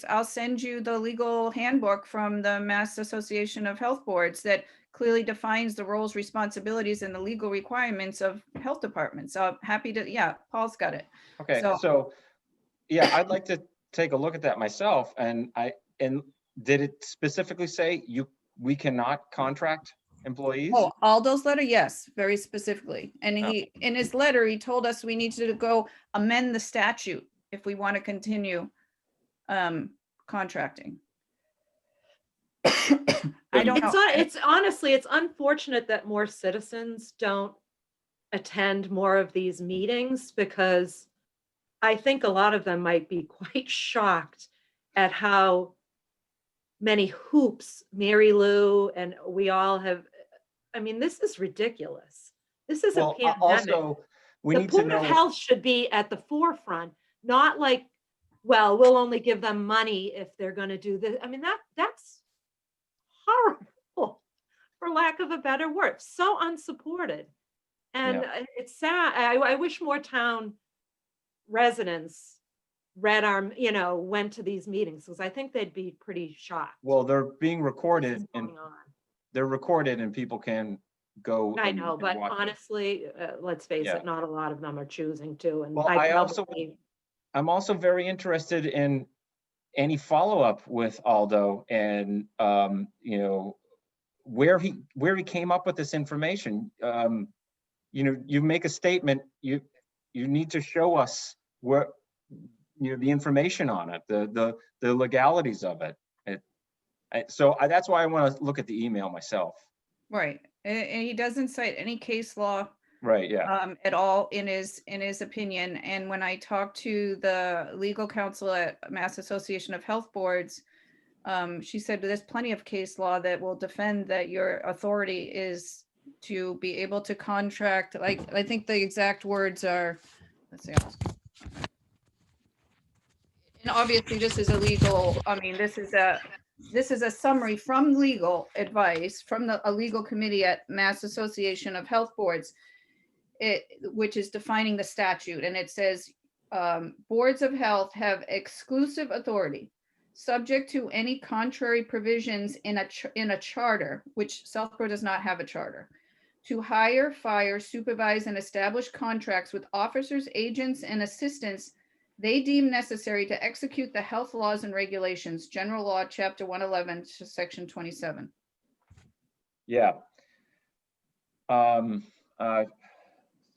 I'll send you the legal handbook from the Mass Association of Health Boards that clearly defines the roles, responsibilities, and the legal requirements of health departments. So I'm happy to, yeah, Paul's got it. Okay, So- so, yeah, I'd like to take a look at that myself. And did it specifically say we cannot contract employees? Oh, Aldo's letter, yes, very specifically. And in his letter, he told us we needed to go amend the statute if we want to continue contracting. I don't know. It's honestly, it's unfortunate that more citizens don't attend more of these meetings, because I think a lot of them might be quite shocked at how many hoops Mary Lou and we all have. I mean, this is ridiculous. This is a pandemic. Also, we The need to Board of know. Health should be at the forefront, not like, well, we'll only give them money if they're going to do this. I mean, that's horrible, for lack of a better word. So unsupported. And it's sad. I wish more town residents read went to these meetings, because I think they'd be pretty shocked. Well, they're being recorded What's and going on. they're recorded and people can go. I and- know, and but watch it. honestly, let's face Yeah. it, not a lot of them are choosing to. And Well, I'm also very interested in any follow-up with Aldo and, where he came up with this information. You make a statement, you need to show us where, the information on it, the legalities of it. So that's why I want to look at the email myself. Right. And he doesn't cite any case law Right, yeah. at all in his opinion. And when I talked to the legal counsel at Mass Association of Health Boards, she said there's plenty of case law that will defend that your authority is to be able to contract. Like, I think the exact words are, let's see. And obviously this is illegal. I mean, this is a summary from legal advice from a legal committee at Mass Association of Health Boards, which is defining the statute. And it says, boards of health have exclusive authority, subject to any contrary provisions in a charter, which Southborough does not have a charter, to hire, fire, supervise, and establish contracts with officers, agents, and assistants they deem necessary to execute the health laws and regulations, General Law, Chapter 111 to Section 27. Yeah. Sorry,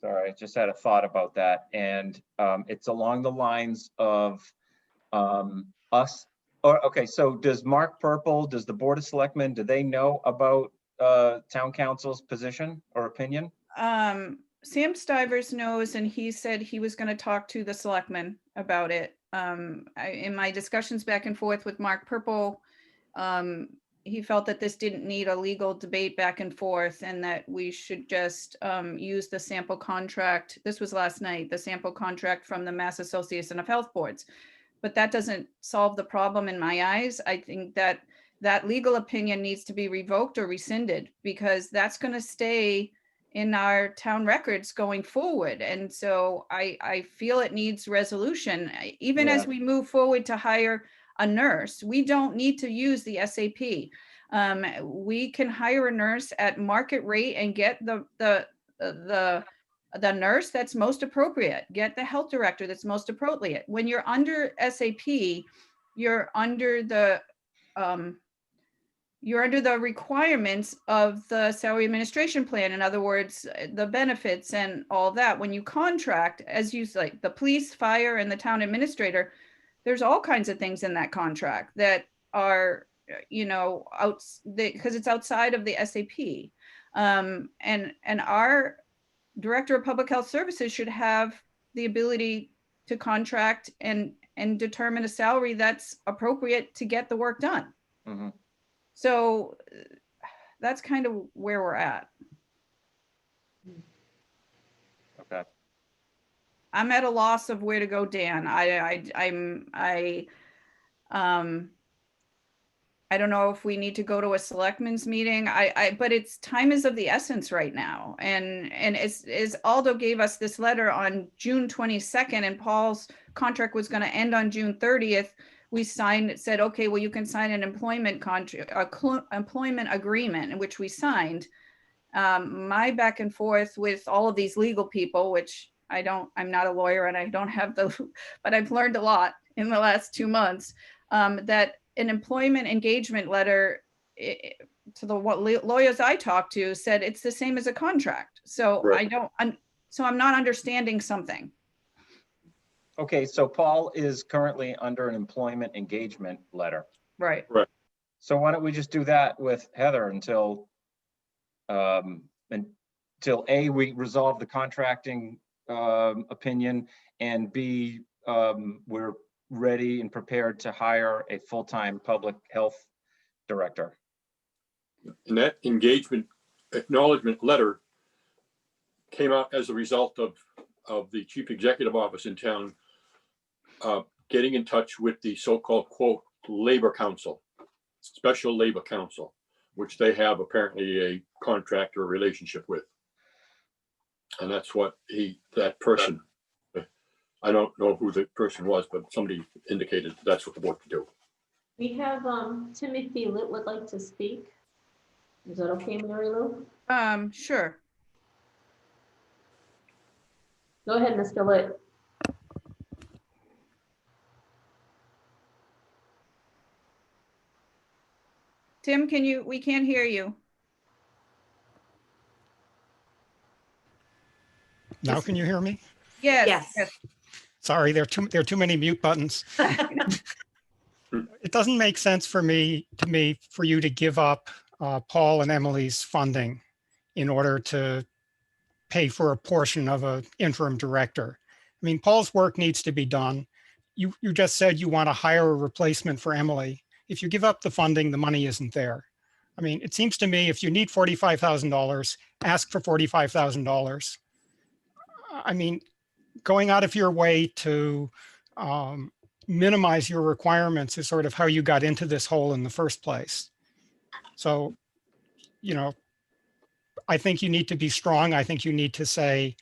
I just had a thought about that. And it's along the lines of us. Okay, so does Mark Purple, does the Board of Selectmen, do they know about town council's position or opinion? Sam Stivers knows, and he said he was going to talk to the selectmen about it. In my discussions back and forth with Mark Purple, he felt that this didn't need a legal debate back and forth, and that we should just use the sample contract. This was last night, the sample contract from the Mass Association of Health Boards. but that doesn't solve the problem in my eyes. I think that that legal opinion needs to be revoked or rescinded, because that's going to stay in our town records going forward. And so I feel it needs resolution. Even as we move forward to hire a nurse, we don't need to use the SAP. We can hire a nurse at market rate and get the nurse that's most appropriate, get the health director that's most appropriate. When you're under SAP, you're under the requirements of the salary administration plan. In other words, the benefits and all that. When you contract, as you like the police, fire, and the town administrator, there's all kinds of things in that contract that are, because it's outside of the SAP. And our director of public health services should have the ability to contract and determine a salary that's appropriate to get the work done. Mhm. So that's kind of where we're at. Okay. I'm at a loss of where to go, Dan. I don't know if we need to go to a selectmen's meeting. But it's time is of the essence right now. And as Aldo gave us this letter on June 22nd, and Paul's contract was going to end on June 30th, we signed, it said, okay, well, you can sign an employment agreement, in which we signed. My back and forth with all of these legal people, which I'm not a lawyer and I don't have but I've learned a lot in the last 2 months, that an employment engagement letter to the lawyers I talked to said it's the same as a contract. So Right. I'm not understanding something. Okay, so Paul is currently under an employment engagement letter. Right. So why don't we just do that with Heather until A, we resolve the contracting opinion, and B, we're ready and prepared to hire a full-time public health director. And that engagement acknowledgement letter came out as a result of the chief executive office in town getting in touch with the so-called, quote, labor council, special labor council, which they have apparently a contract or relationship with. And that's what that person, I don't know who the person was, but somebody indicated that's what the board could do. We have Timothy Litt would like to speak. Is that okay, Mary Lou? Sure. Go ahead, Mr. Litt. Tim, we can't hear you. Now can you hear me? Yes. Sorry, there are too many mute buttons. It doesn't make sense for me for you to give up Paul and Emily's funding in order to pay for a portion of an interim director. I mean, Paul's work needs to be done. You just said you want to hire a replacement for Emily. If you give up the funding, the money isn't there. I mean, it seems to me if you need $45,000, ask for $45,000. I mean, going out of your way to minimize your requirements is sort of how you got into this hole in the first place. So, I think you need to be strong. I think you need to say,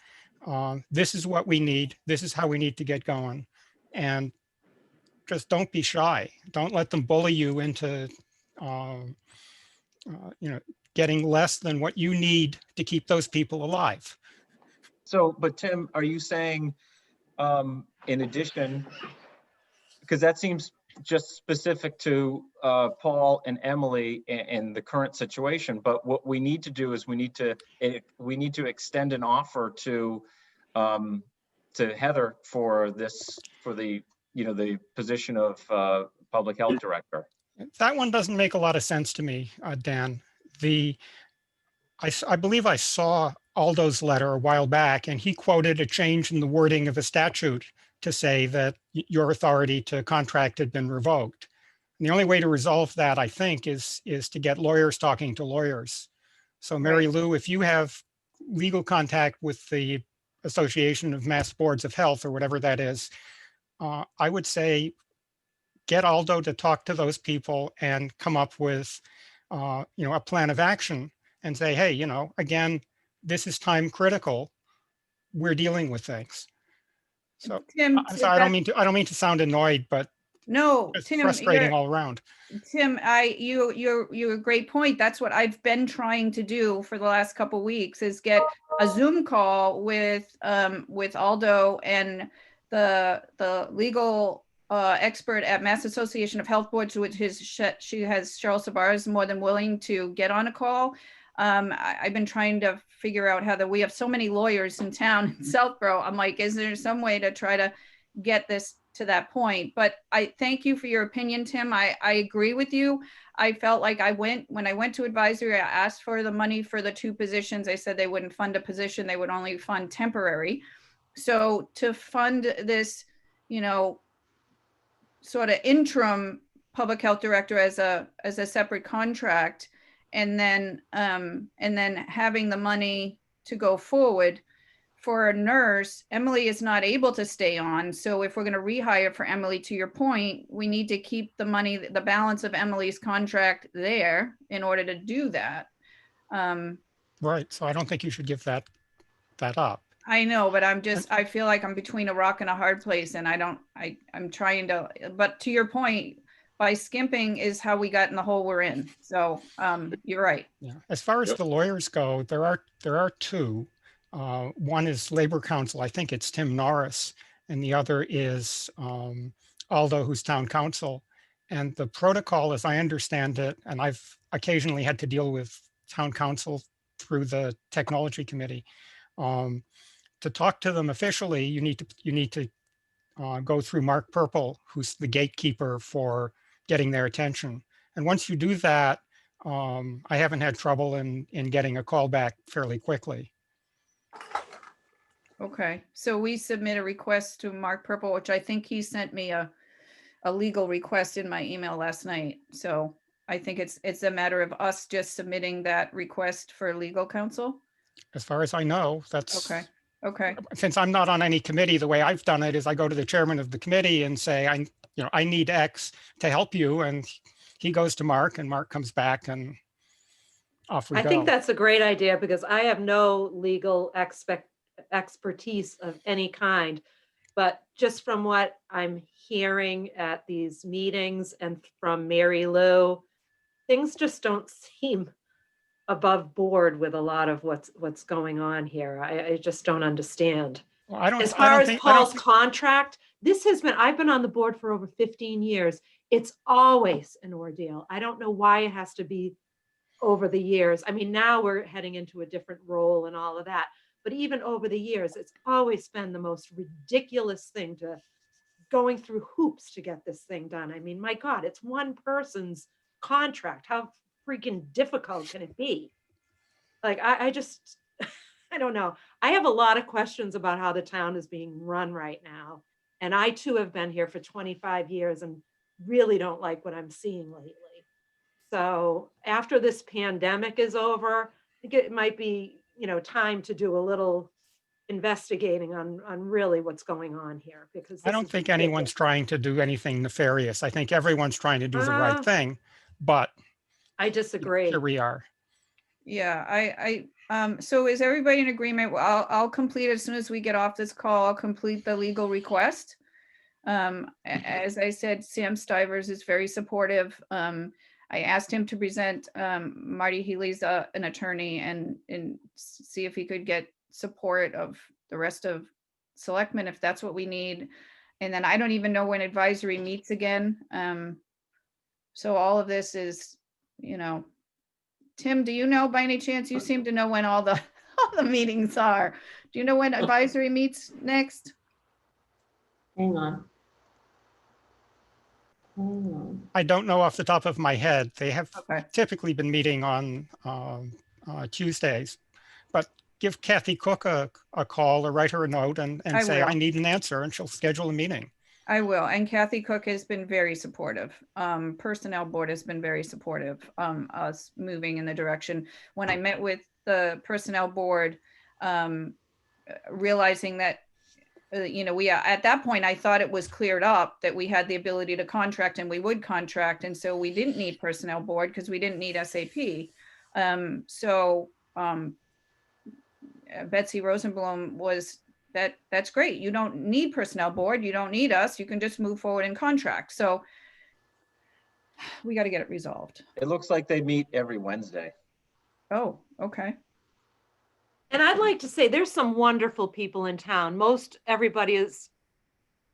this is what we need. This is how we need to get going. And just don't be shy. Don't let them bully you into, getting less than what you need to keep those people alive. So, but Tim, are you saying, in addition, because that seems just specific to Paul and Emily and the current situation, but what we need to do is we need to extend an offer to Heather for the position of public health director. That one doesn't make a lot of sense to me, Dan. I believe I saw Aldo's letter a while back, and he quoted a change in the wording of a statute to say that your authority to contract had been revoked. And the only way to resolve that, I think, is to get lawyers talking to lawyers. So Mary Lou, if you have legal contact with the Association of Mass Boards of Health or whatever that is, I would say get Aldo to talk to those people and come up with, a plan of action and say, hey, again, this is time critical. We're dealing with things. So Tim, I'm sorry, I don't mean to sound annoyed, but no, it's Tim, frustrating all around. Tim, you're a great point. That's what I've been trying to do for the last couple weeks, is get a Zoom call with Aldo and the legal expert at Mass Association of Health Boards, which she has Cheryl Sabar is more than willing to get on a call. I've been trying to figure out how we have so many lawyers in town in Southborough. I'm like, is there some way to try to get this to that point? But I thank you for your opinion, Tim. I agree with you. I felt like when I went to advisory, I asked for the money for the 2 positions. They said they wouldn't fund a position, they would only fund temporary. So to fund this, sort of interim public health director as a separate contract, and then having the money to go forward for a nurse, Emily is not able to stay on. So if we're going to rehire for Emily, to your point, we need to keep the money, the balance of Emily's contract there in order to do that. Right. So I don't think you should give that up. I know, but I feel like I'm between a rock and a hard place, and I'm trying to, but to your point, by skimping is how we got in the hole we're in. So you're right. Yeah. As far as the lawyers go, there are 2. One is Labor Counsel. I think it's Tim Norris, and the other is Aldo, who's town council. And the protocol, as I understand it, and I've occasionally had to deal with town council through the technology committee. To talk to them officially, you need to go through Mark Purple, who's the gatekeeper for getting their attention. And once you do that, I haven't had trouble in getting a call back fairly quickly. Okay, so we submit a request to Mark Purple, which I think he sent me a legal request in my email last night. So I think it's a matter of us just submitting that request for legal counsel. As far as I know, that's okay. Okay. Since I'm not on any committee, the way I've done it is I go to the chairman of the committee and say, I need X to help you, and he goes to Mark, and Mark comes back, and off we go. I think that's a great idea, because I have no legal expertise of any kind, but just from what I'm hearing at these meetings and from Mary Lou, things just don't seem above board with a lot of what's going on here. I just don't understand. Well, as far as Paul's contract, I've been on the board for over 15 years. It's always an ordeal. I don't know why it has to be over the years. I mean, now we're heading into a different role and all of that. But even over the years, it's always been the most ridiculous thing, to going through hoops to get this thing done. I mean, my God, it's one person's contract. How freaking difficult can it be? Like, I just, I don't know. I have a lot of questions about how the town is being run right now. And I too have been here for 25 years and really don't like what I'm seeing lately. So after this pandemic is over, I think it might be, time to do a little investigating on really what's going on here, because I don't think anyone's trying to do anything nefarious. I think everyone's trying to do the right thing, but I disagree. Here we are. Yeah, so is everybody in agreement? Well, I'll complete as soon as we get off this call. I'll complete the legal request. As I said, Sam Stivers is very supportive. I asked him to present Marty Healy's an attorney and see if he could get support of the rest of selectmen, if that's what we need. And then I don't even know when advisory meets again. So all of this is, Tim, do you know by any chance? You seem to know when all the meetings are. Do you know when advisory meets next? Hang on. I don't know off the top of my head. They have typically been meeting on Tuesdays, but give Kathy Cook a call or write her a note and say, I need an answer, and she'll schedule a meeting. I will. And Kathy Cook has been very supportive. Personnel board has been very supportive, us moving in the direction. When I met with the personnel board, realizing that at that point, I thought it was cleared up that we had the ability to contract and we would contract. And so we didn't need personnel board because we didn't need SAP. Betsy Rosenblum was that's great. You don't need personnel board. You don't need us. You can just move forward and contract. So we got to get it resolved. It looks like they meet every Wednesday. Oh, okay. And I'd like to say there's some wonderful people in town. Most everybody is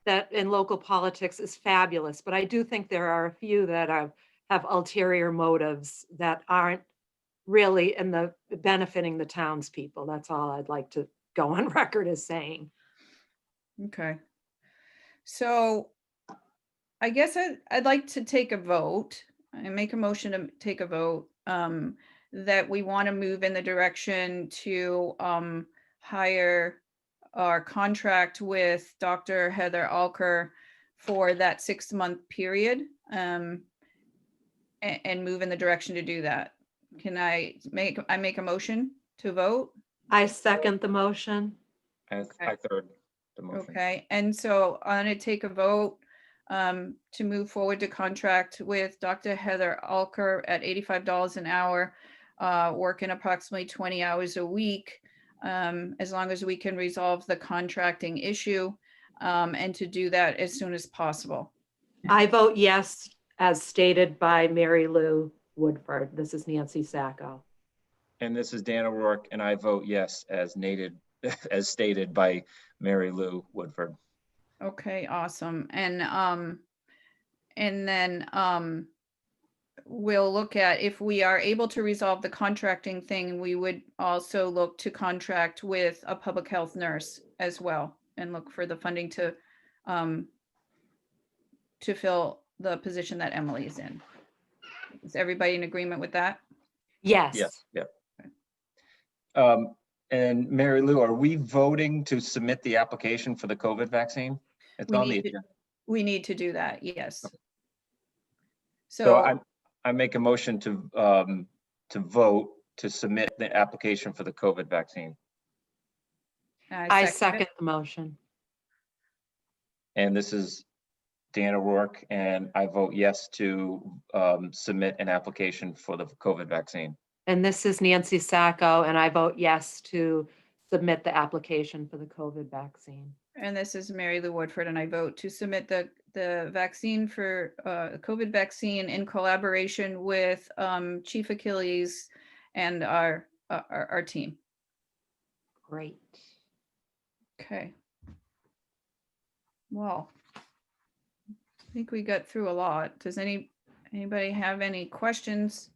that in local politics is fabulous, but I do think there are a few that have ulterior motives that aren't really in the benefiting the townspeople. That's all I'd like to go on record as saying. Okay. So I guess I'd like to take a vote and make a motion to take a vote that we want to move in the direction to hire our contract with Dr. Heather Alker for that 6-month period and move in the direction to do that. Can I make a motion to vote? I second the motion. I third the motion. Okay, and so I'm going to take a vote to move forward to contract with Dr. Heather Alker at $85 an hour, working approximately 20 hours a week, as long as we can resolve the contracting issue, and to do that as soon as possible. I vote yes, as stated by Mary Lou Woodford. This is Nancy Sacco. And this is Dan O'Rourke, and I vote yes, as stated by Mary Lou Woodford. Okay, awesome. And then we'll look at if we are able to resolve the contracting thing, we would also look to contract with a public health nurse as well and look for the funding to fill the position that Emily is in. Is everybody in agreement with that? Yes. Yes, yeah. And Mary Lou, are we voting to submit the application for the COVID vaccine? It's on the agenda. We need to do that, yes. So I make a motion to vote to submit the application for the COVID vaccine. I second the motion. And this is Dan O'Rourke, and I vote yes to submit an application for the COVID vaccine. And this is Nancy Sacco, and I vote yes to submit the application for the COVID vaccine. And this is Mary Lou Woodford, and I vote to submit the vaccine for COVID vaccine in collaboration with Chief Achilles and our team. Great. Okay. Well, I think we got through a lot. Does anybody have any questions,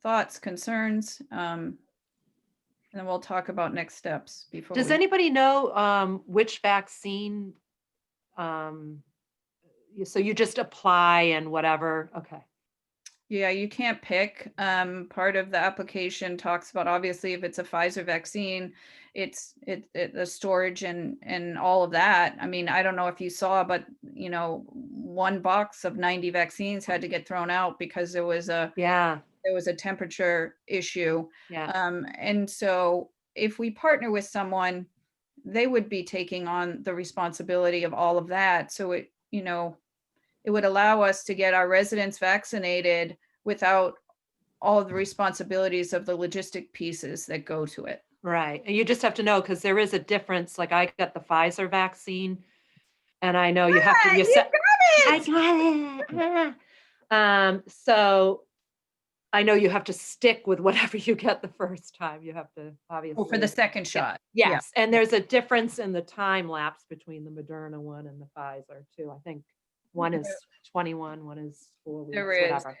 thoughts, concerns? And then we'll talk about next steps before. Does anybody know which vaccine? So you just apply and whatever. Okay. Yeah, you can't pick. Part of the application talks about, obviously, if it's a Pfizer vaccine, it's the storage and all of that. I mean, I don't know if you saw, but one box of 90 vaccines had to get thrown out because there was a temperature issue. Yeah. And so if we partner with someone, they would be taking on the responsibility of all of that. So it would allow us to get our residents vaccinated without all of the responsibilities of the logistic pieces that go to it. Right. And you just have to know, because there is a difference. Like I got the Pfizer vaccine and I know you have to, I got it. So I know you have to stick with whatever you get the first time. You have to obviously. For the second shot. Yes. Yeah. And there's a difference in the time lapse between the Moderna one and the Pfizer too. I think one is 21, one is 4 weeks. There is. Whatever.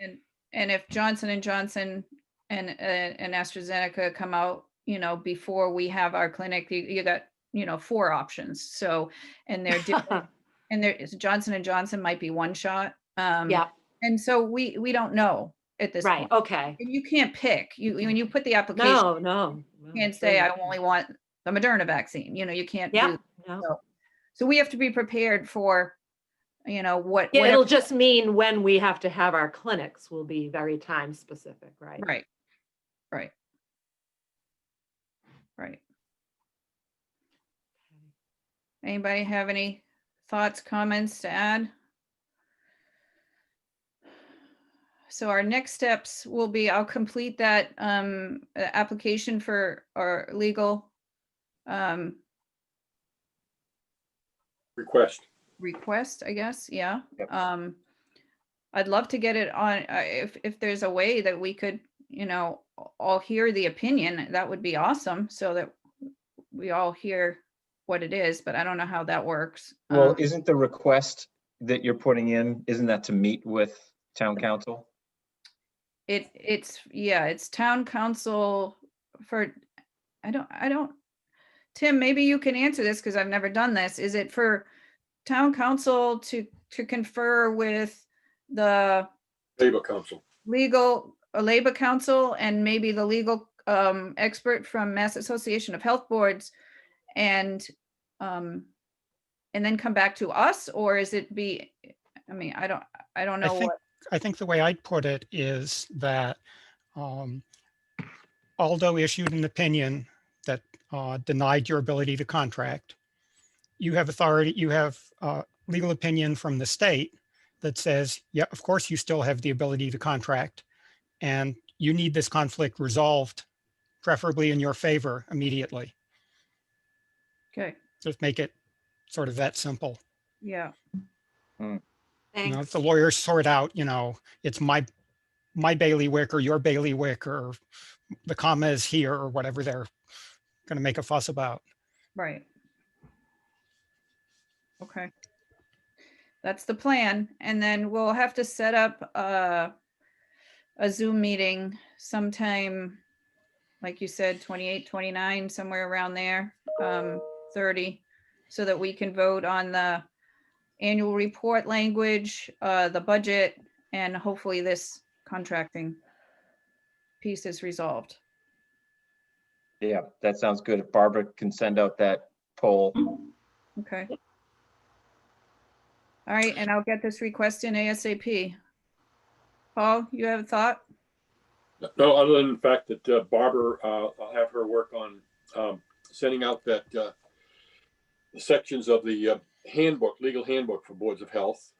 And if Johnson & Johnson and AstraZeneca come out, before we have our clinic, you got, 4 options. So, and they're different. And Johnson & Johnson might be one shot. Yeah. And so we don't know at this point. Okay. And you can't pick. When you put the application, no. You can't say I only want the Moderna vaccine. You can't do. No. So we have to be prepared for, what. Yeah, it'll just mean when we have to have our clinics will be very time specific, right? Right. Anybody have any thoughts, comments to add? So our next steps will be, I'll complete that application for our legal Request. I guess, yeah. Yep. I'd love to get it on, if there's a way that we could, all hear the opinion, that would be awesome, so that we all hear what it is, but I don't know how that works. Well, isn't the request that you're putting in, isn't that to meet with town council? It's town council for, I don't, Tim, maybe you can answer this because I've never done this. Is it for town council to confer with the Labor Council. Labor Council and maybe the legal expert from Mass Association of Health Boards, and then come back to us? Or is it I don't know. I think the way I'd put it is that Aldo issued an opinion that denied your ability to contract. You have authority, you have legal opinion from the state that says, yeah, of course you still have the ability to contract, and you need this conflict resolved, preferably in your favor immediately. Okay. Just make it sort of that simple. Yeah. If the lawyers sort out, it's my bailiwick or your bailiwick, or the comma is here, or whatever they're going to make a fuss about. Right. Okay. That's the plan. And then we'll have to set up a Zoom meeting sometime, like you said, 28, 29, somewhere around there, 30, so that we can vote on the annual report language, the budget, and hopefully this contracting piece is resolved. Yeah, that sounds good. If Barbara can send out that poll. Okay. All right, and I'll get this request in ASAP. Paul, you have a thought? No, other than the fact that Barbara, I'll have her work on sending out that the sections of the legal handbook for boards of health,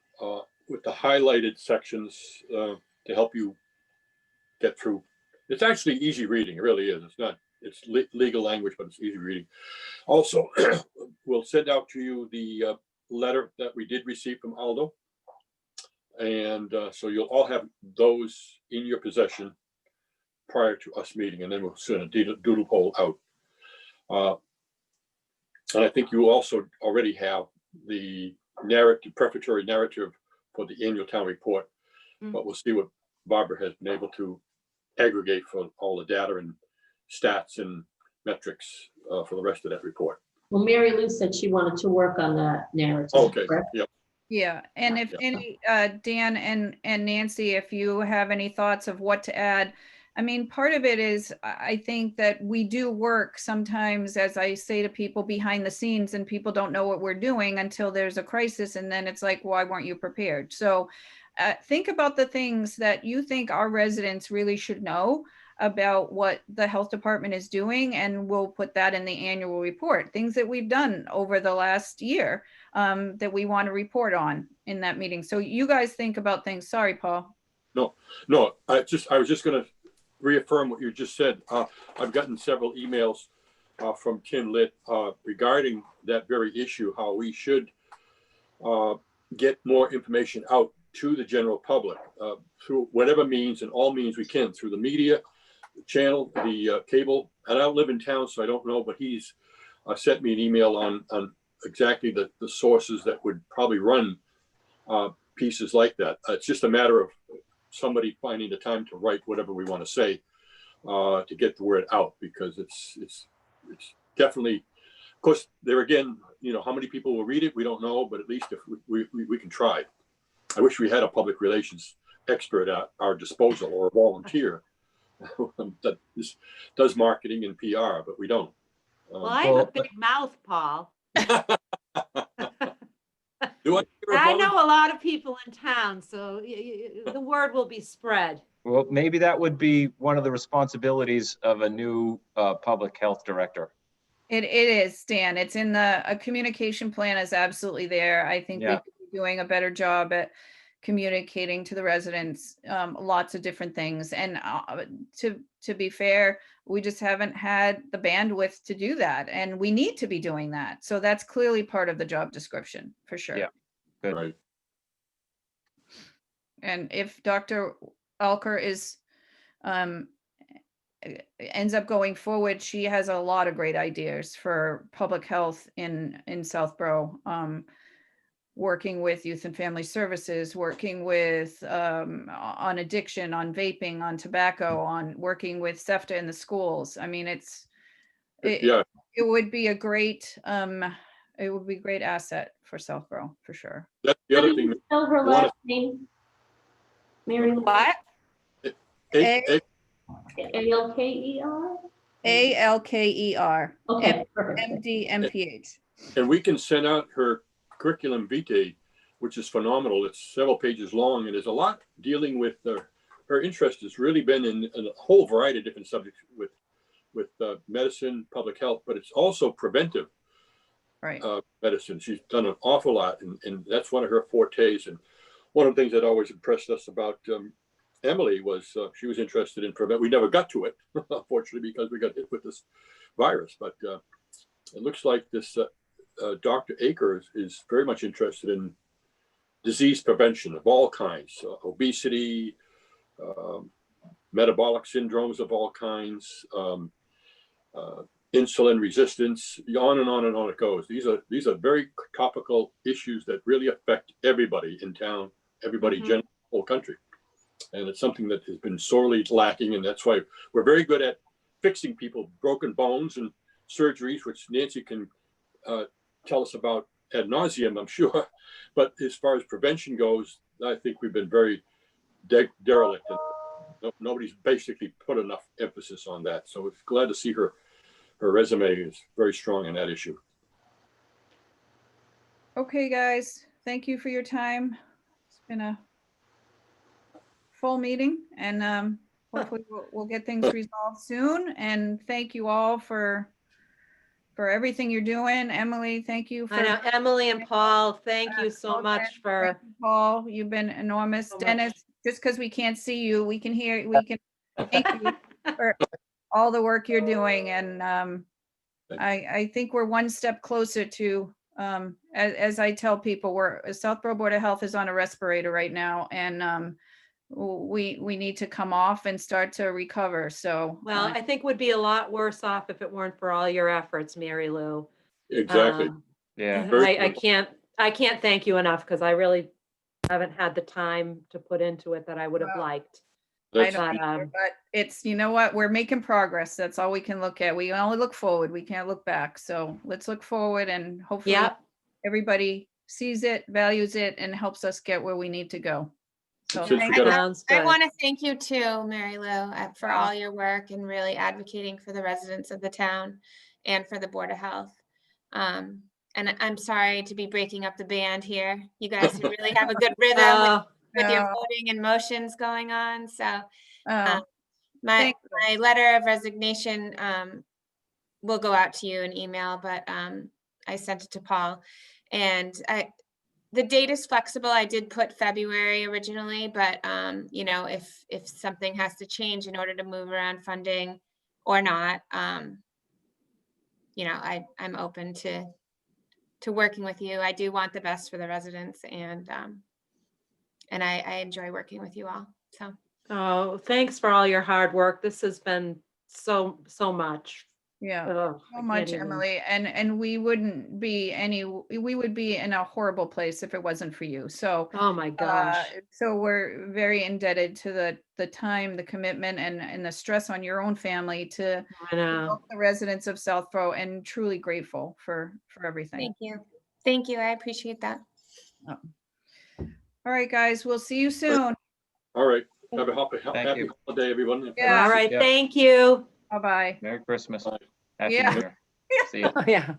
with the highlighted sections to help you get through. It's actually easy reading. It really is. It's legal language, but it's easy reading. Also, we'll send out to you the letter that we did receive from Aldo. And so you'll all have those in your possession prior to us meeting, and then we'll send a doodle poll out. And I think you also already have the prefatory narrative for the annual town report, but we'll see what Barbara has been able to aggregate for all the data and stats and metrics for the rest of that report. Well, Mary Lou said she wanted to work on that narrative. Okay, correct? yep. Yeah, and if any, Dan and Nancy, if you have any thoughts of what to add. I mean, part of it is, I think that we do work sometimes, as I say to people, behind the scenes, and people don't know what we're doing until there's a crisis, and then it's like, why weren't you prepared? So think about the things that you think our residents really should know about what the health department is doing, and we'll put that in the annual report. Things that we've done over the last year that we want to report on in that meeting. So you guys think about things. Sorry, Paul. No, I was just going to reaffirm what you just said. I've gotten several emails from Tim Litt regarding that very issue, how we should get more information out to the general public through whatever means and all means we can, through the media, the channel, the cable. And I don't live in town, so I don't know, but he's sent me an email on exactly the sources that would probably run pieces like that. It's just a matter of somebody finding the time to write whatever we want to say to get the word out, because it's definitely, of course, there again, how many people will read it, we don't know, but at least if we can try. I wish we had a public relations expert at our disposal, or a volunteer that does marketing and PR, but we don't. Well, I have a big mouth, Paul. I know a lot of people in town, so the word will be spread. Well, maybe that would be one of the responsibilities of a new public health director. It is, Stan. It's in a communication plan is absolutely there. I think we Yeah. could be doing a better job at communicating to the residents, lots of different things. And to be fair, we just haven't had the bandwidth to do that. And we need to be doing that. So that's clearly part of the job description, for sure. Yeah. Good. Right. And if Dr. Alker is, ends up going forward, she has a lot of great ideas for public health in Southborough. Working with youth and family services, working with on addiction, on vaping, on tobacco, on working with SEFTA in the schools. I mean, Yeah, it would be a great great asset for Southborough for sure. that's the How other do you thing. spell her wanna- last name? Mary Lou? What? A- ALKER? ALKER. Okay, perfect. MD-MPH. And we can send out her curriculum vitae, which is phenomenal. It's several pages long, and there's a lot dealing with her interest has really been in a whole variety of different subjects with medicine, public health, but it's also preventive Right. medicine. She's done an awful lot, and that's one of her fortes. And one of the things that always impressed us about Emily was she was interested in prevent. We never got to it, unfortunately, because we got hit with this virus. But it looks like this Dr. Akers is very much interested in disease prevention of all kinds, obesity, metabolic syndromes of all kinds, insulin resistance, on and on and on it goes. These are very topical issues that really affect everybody in town, everybody, generally, the whole country. And it's something that has been sorely lacking, and that's why we're very good at fixing people, broken bones and surgeries, which Nancy can tell us about ad nauseum, I'm sure. But as far as prevention goes, I think we've been very derelict. And nobody's basically put enough emphasis on that. So we're glad to see her resume is very strong in that issue. Okay, guys, thank you for your time. It's been a full meeting, and hopefully we'll get things resolved soon. And thank you all for everything you're doing. Emily, thank you for. I know, Emily and Paul, thank you so much for. Thank you, Paul, you've been enormous. So much. Dennis, just because we can't see you, we can hear, we can thank you for all the work you're doing. And I think we're one step closer to, as I tell people, Southborough Board of Health is on a respirator right now, and we need to come off and start to recover. So Well, I think would be a lot worse off if it weren't for all your efforts, Mary Lou. Exactly. Yeah. Very I can't thank you enough, because I really haven't had the time to put into it that I would have Well, liked. I That's- don't either, but it's, you know what, we're making progress. That's all we can look at. We only look forward. We can't look back. So let's look forward, and hopefully Yep. everybody sees it, values it, and helps us get where we need to go. So Since we thank got you. a- Sounds I good. want to thank you too, Mary Lou, for all your work and really advocating for the residents of the town and for the Board of Health. And I'm sorry to be breaking up the band here. You guys really have a good rhythm with your No. voting and motions going on. So Oh, my thank you. my letter of resignation will go out to you in email, but I sent it to Paul. And the date is flexible. I did put February originally, but you know, if something has to change in order to move around funding or not, you know, I'm open to working with you. I do want the best for the residents, and I enjoy working with you all. So Oh, thanks for all your hard work. This has been so much. Yeah. Oh, So I much, can't even- Emily, and we would be in a horrible place if it wasn't for you. So Oh, my gosh. so we're very indebted to the time, the commitment, and the stress on your own family to I know. help the residents of Southborough, and truly grateful for everything. thank you. Thank you. I appreciate that. All right, guys, we'll see you soon. All right. Have a happy Thank you. holiday, everyone. Yeah. All right, Yeah. thank you. Bye-bye. Merry Christmas. Bye. Happy Yeah. New Year. See you. Oh, yeah.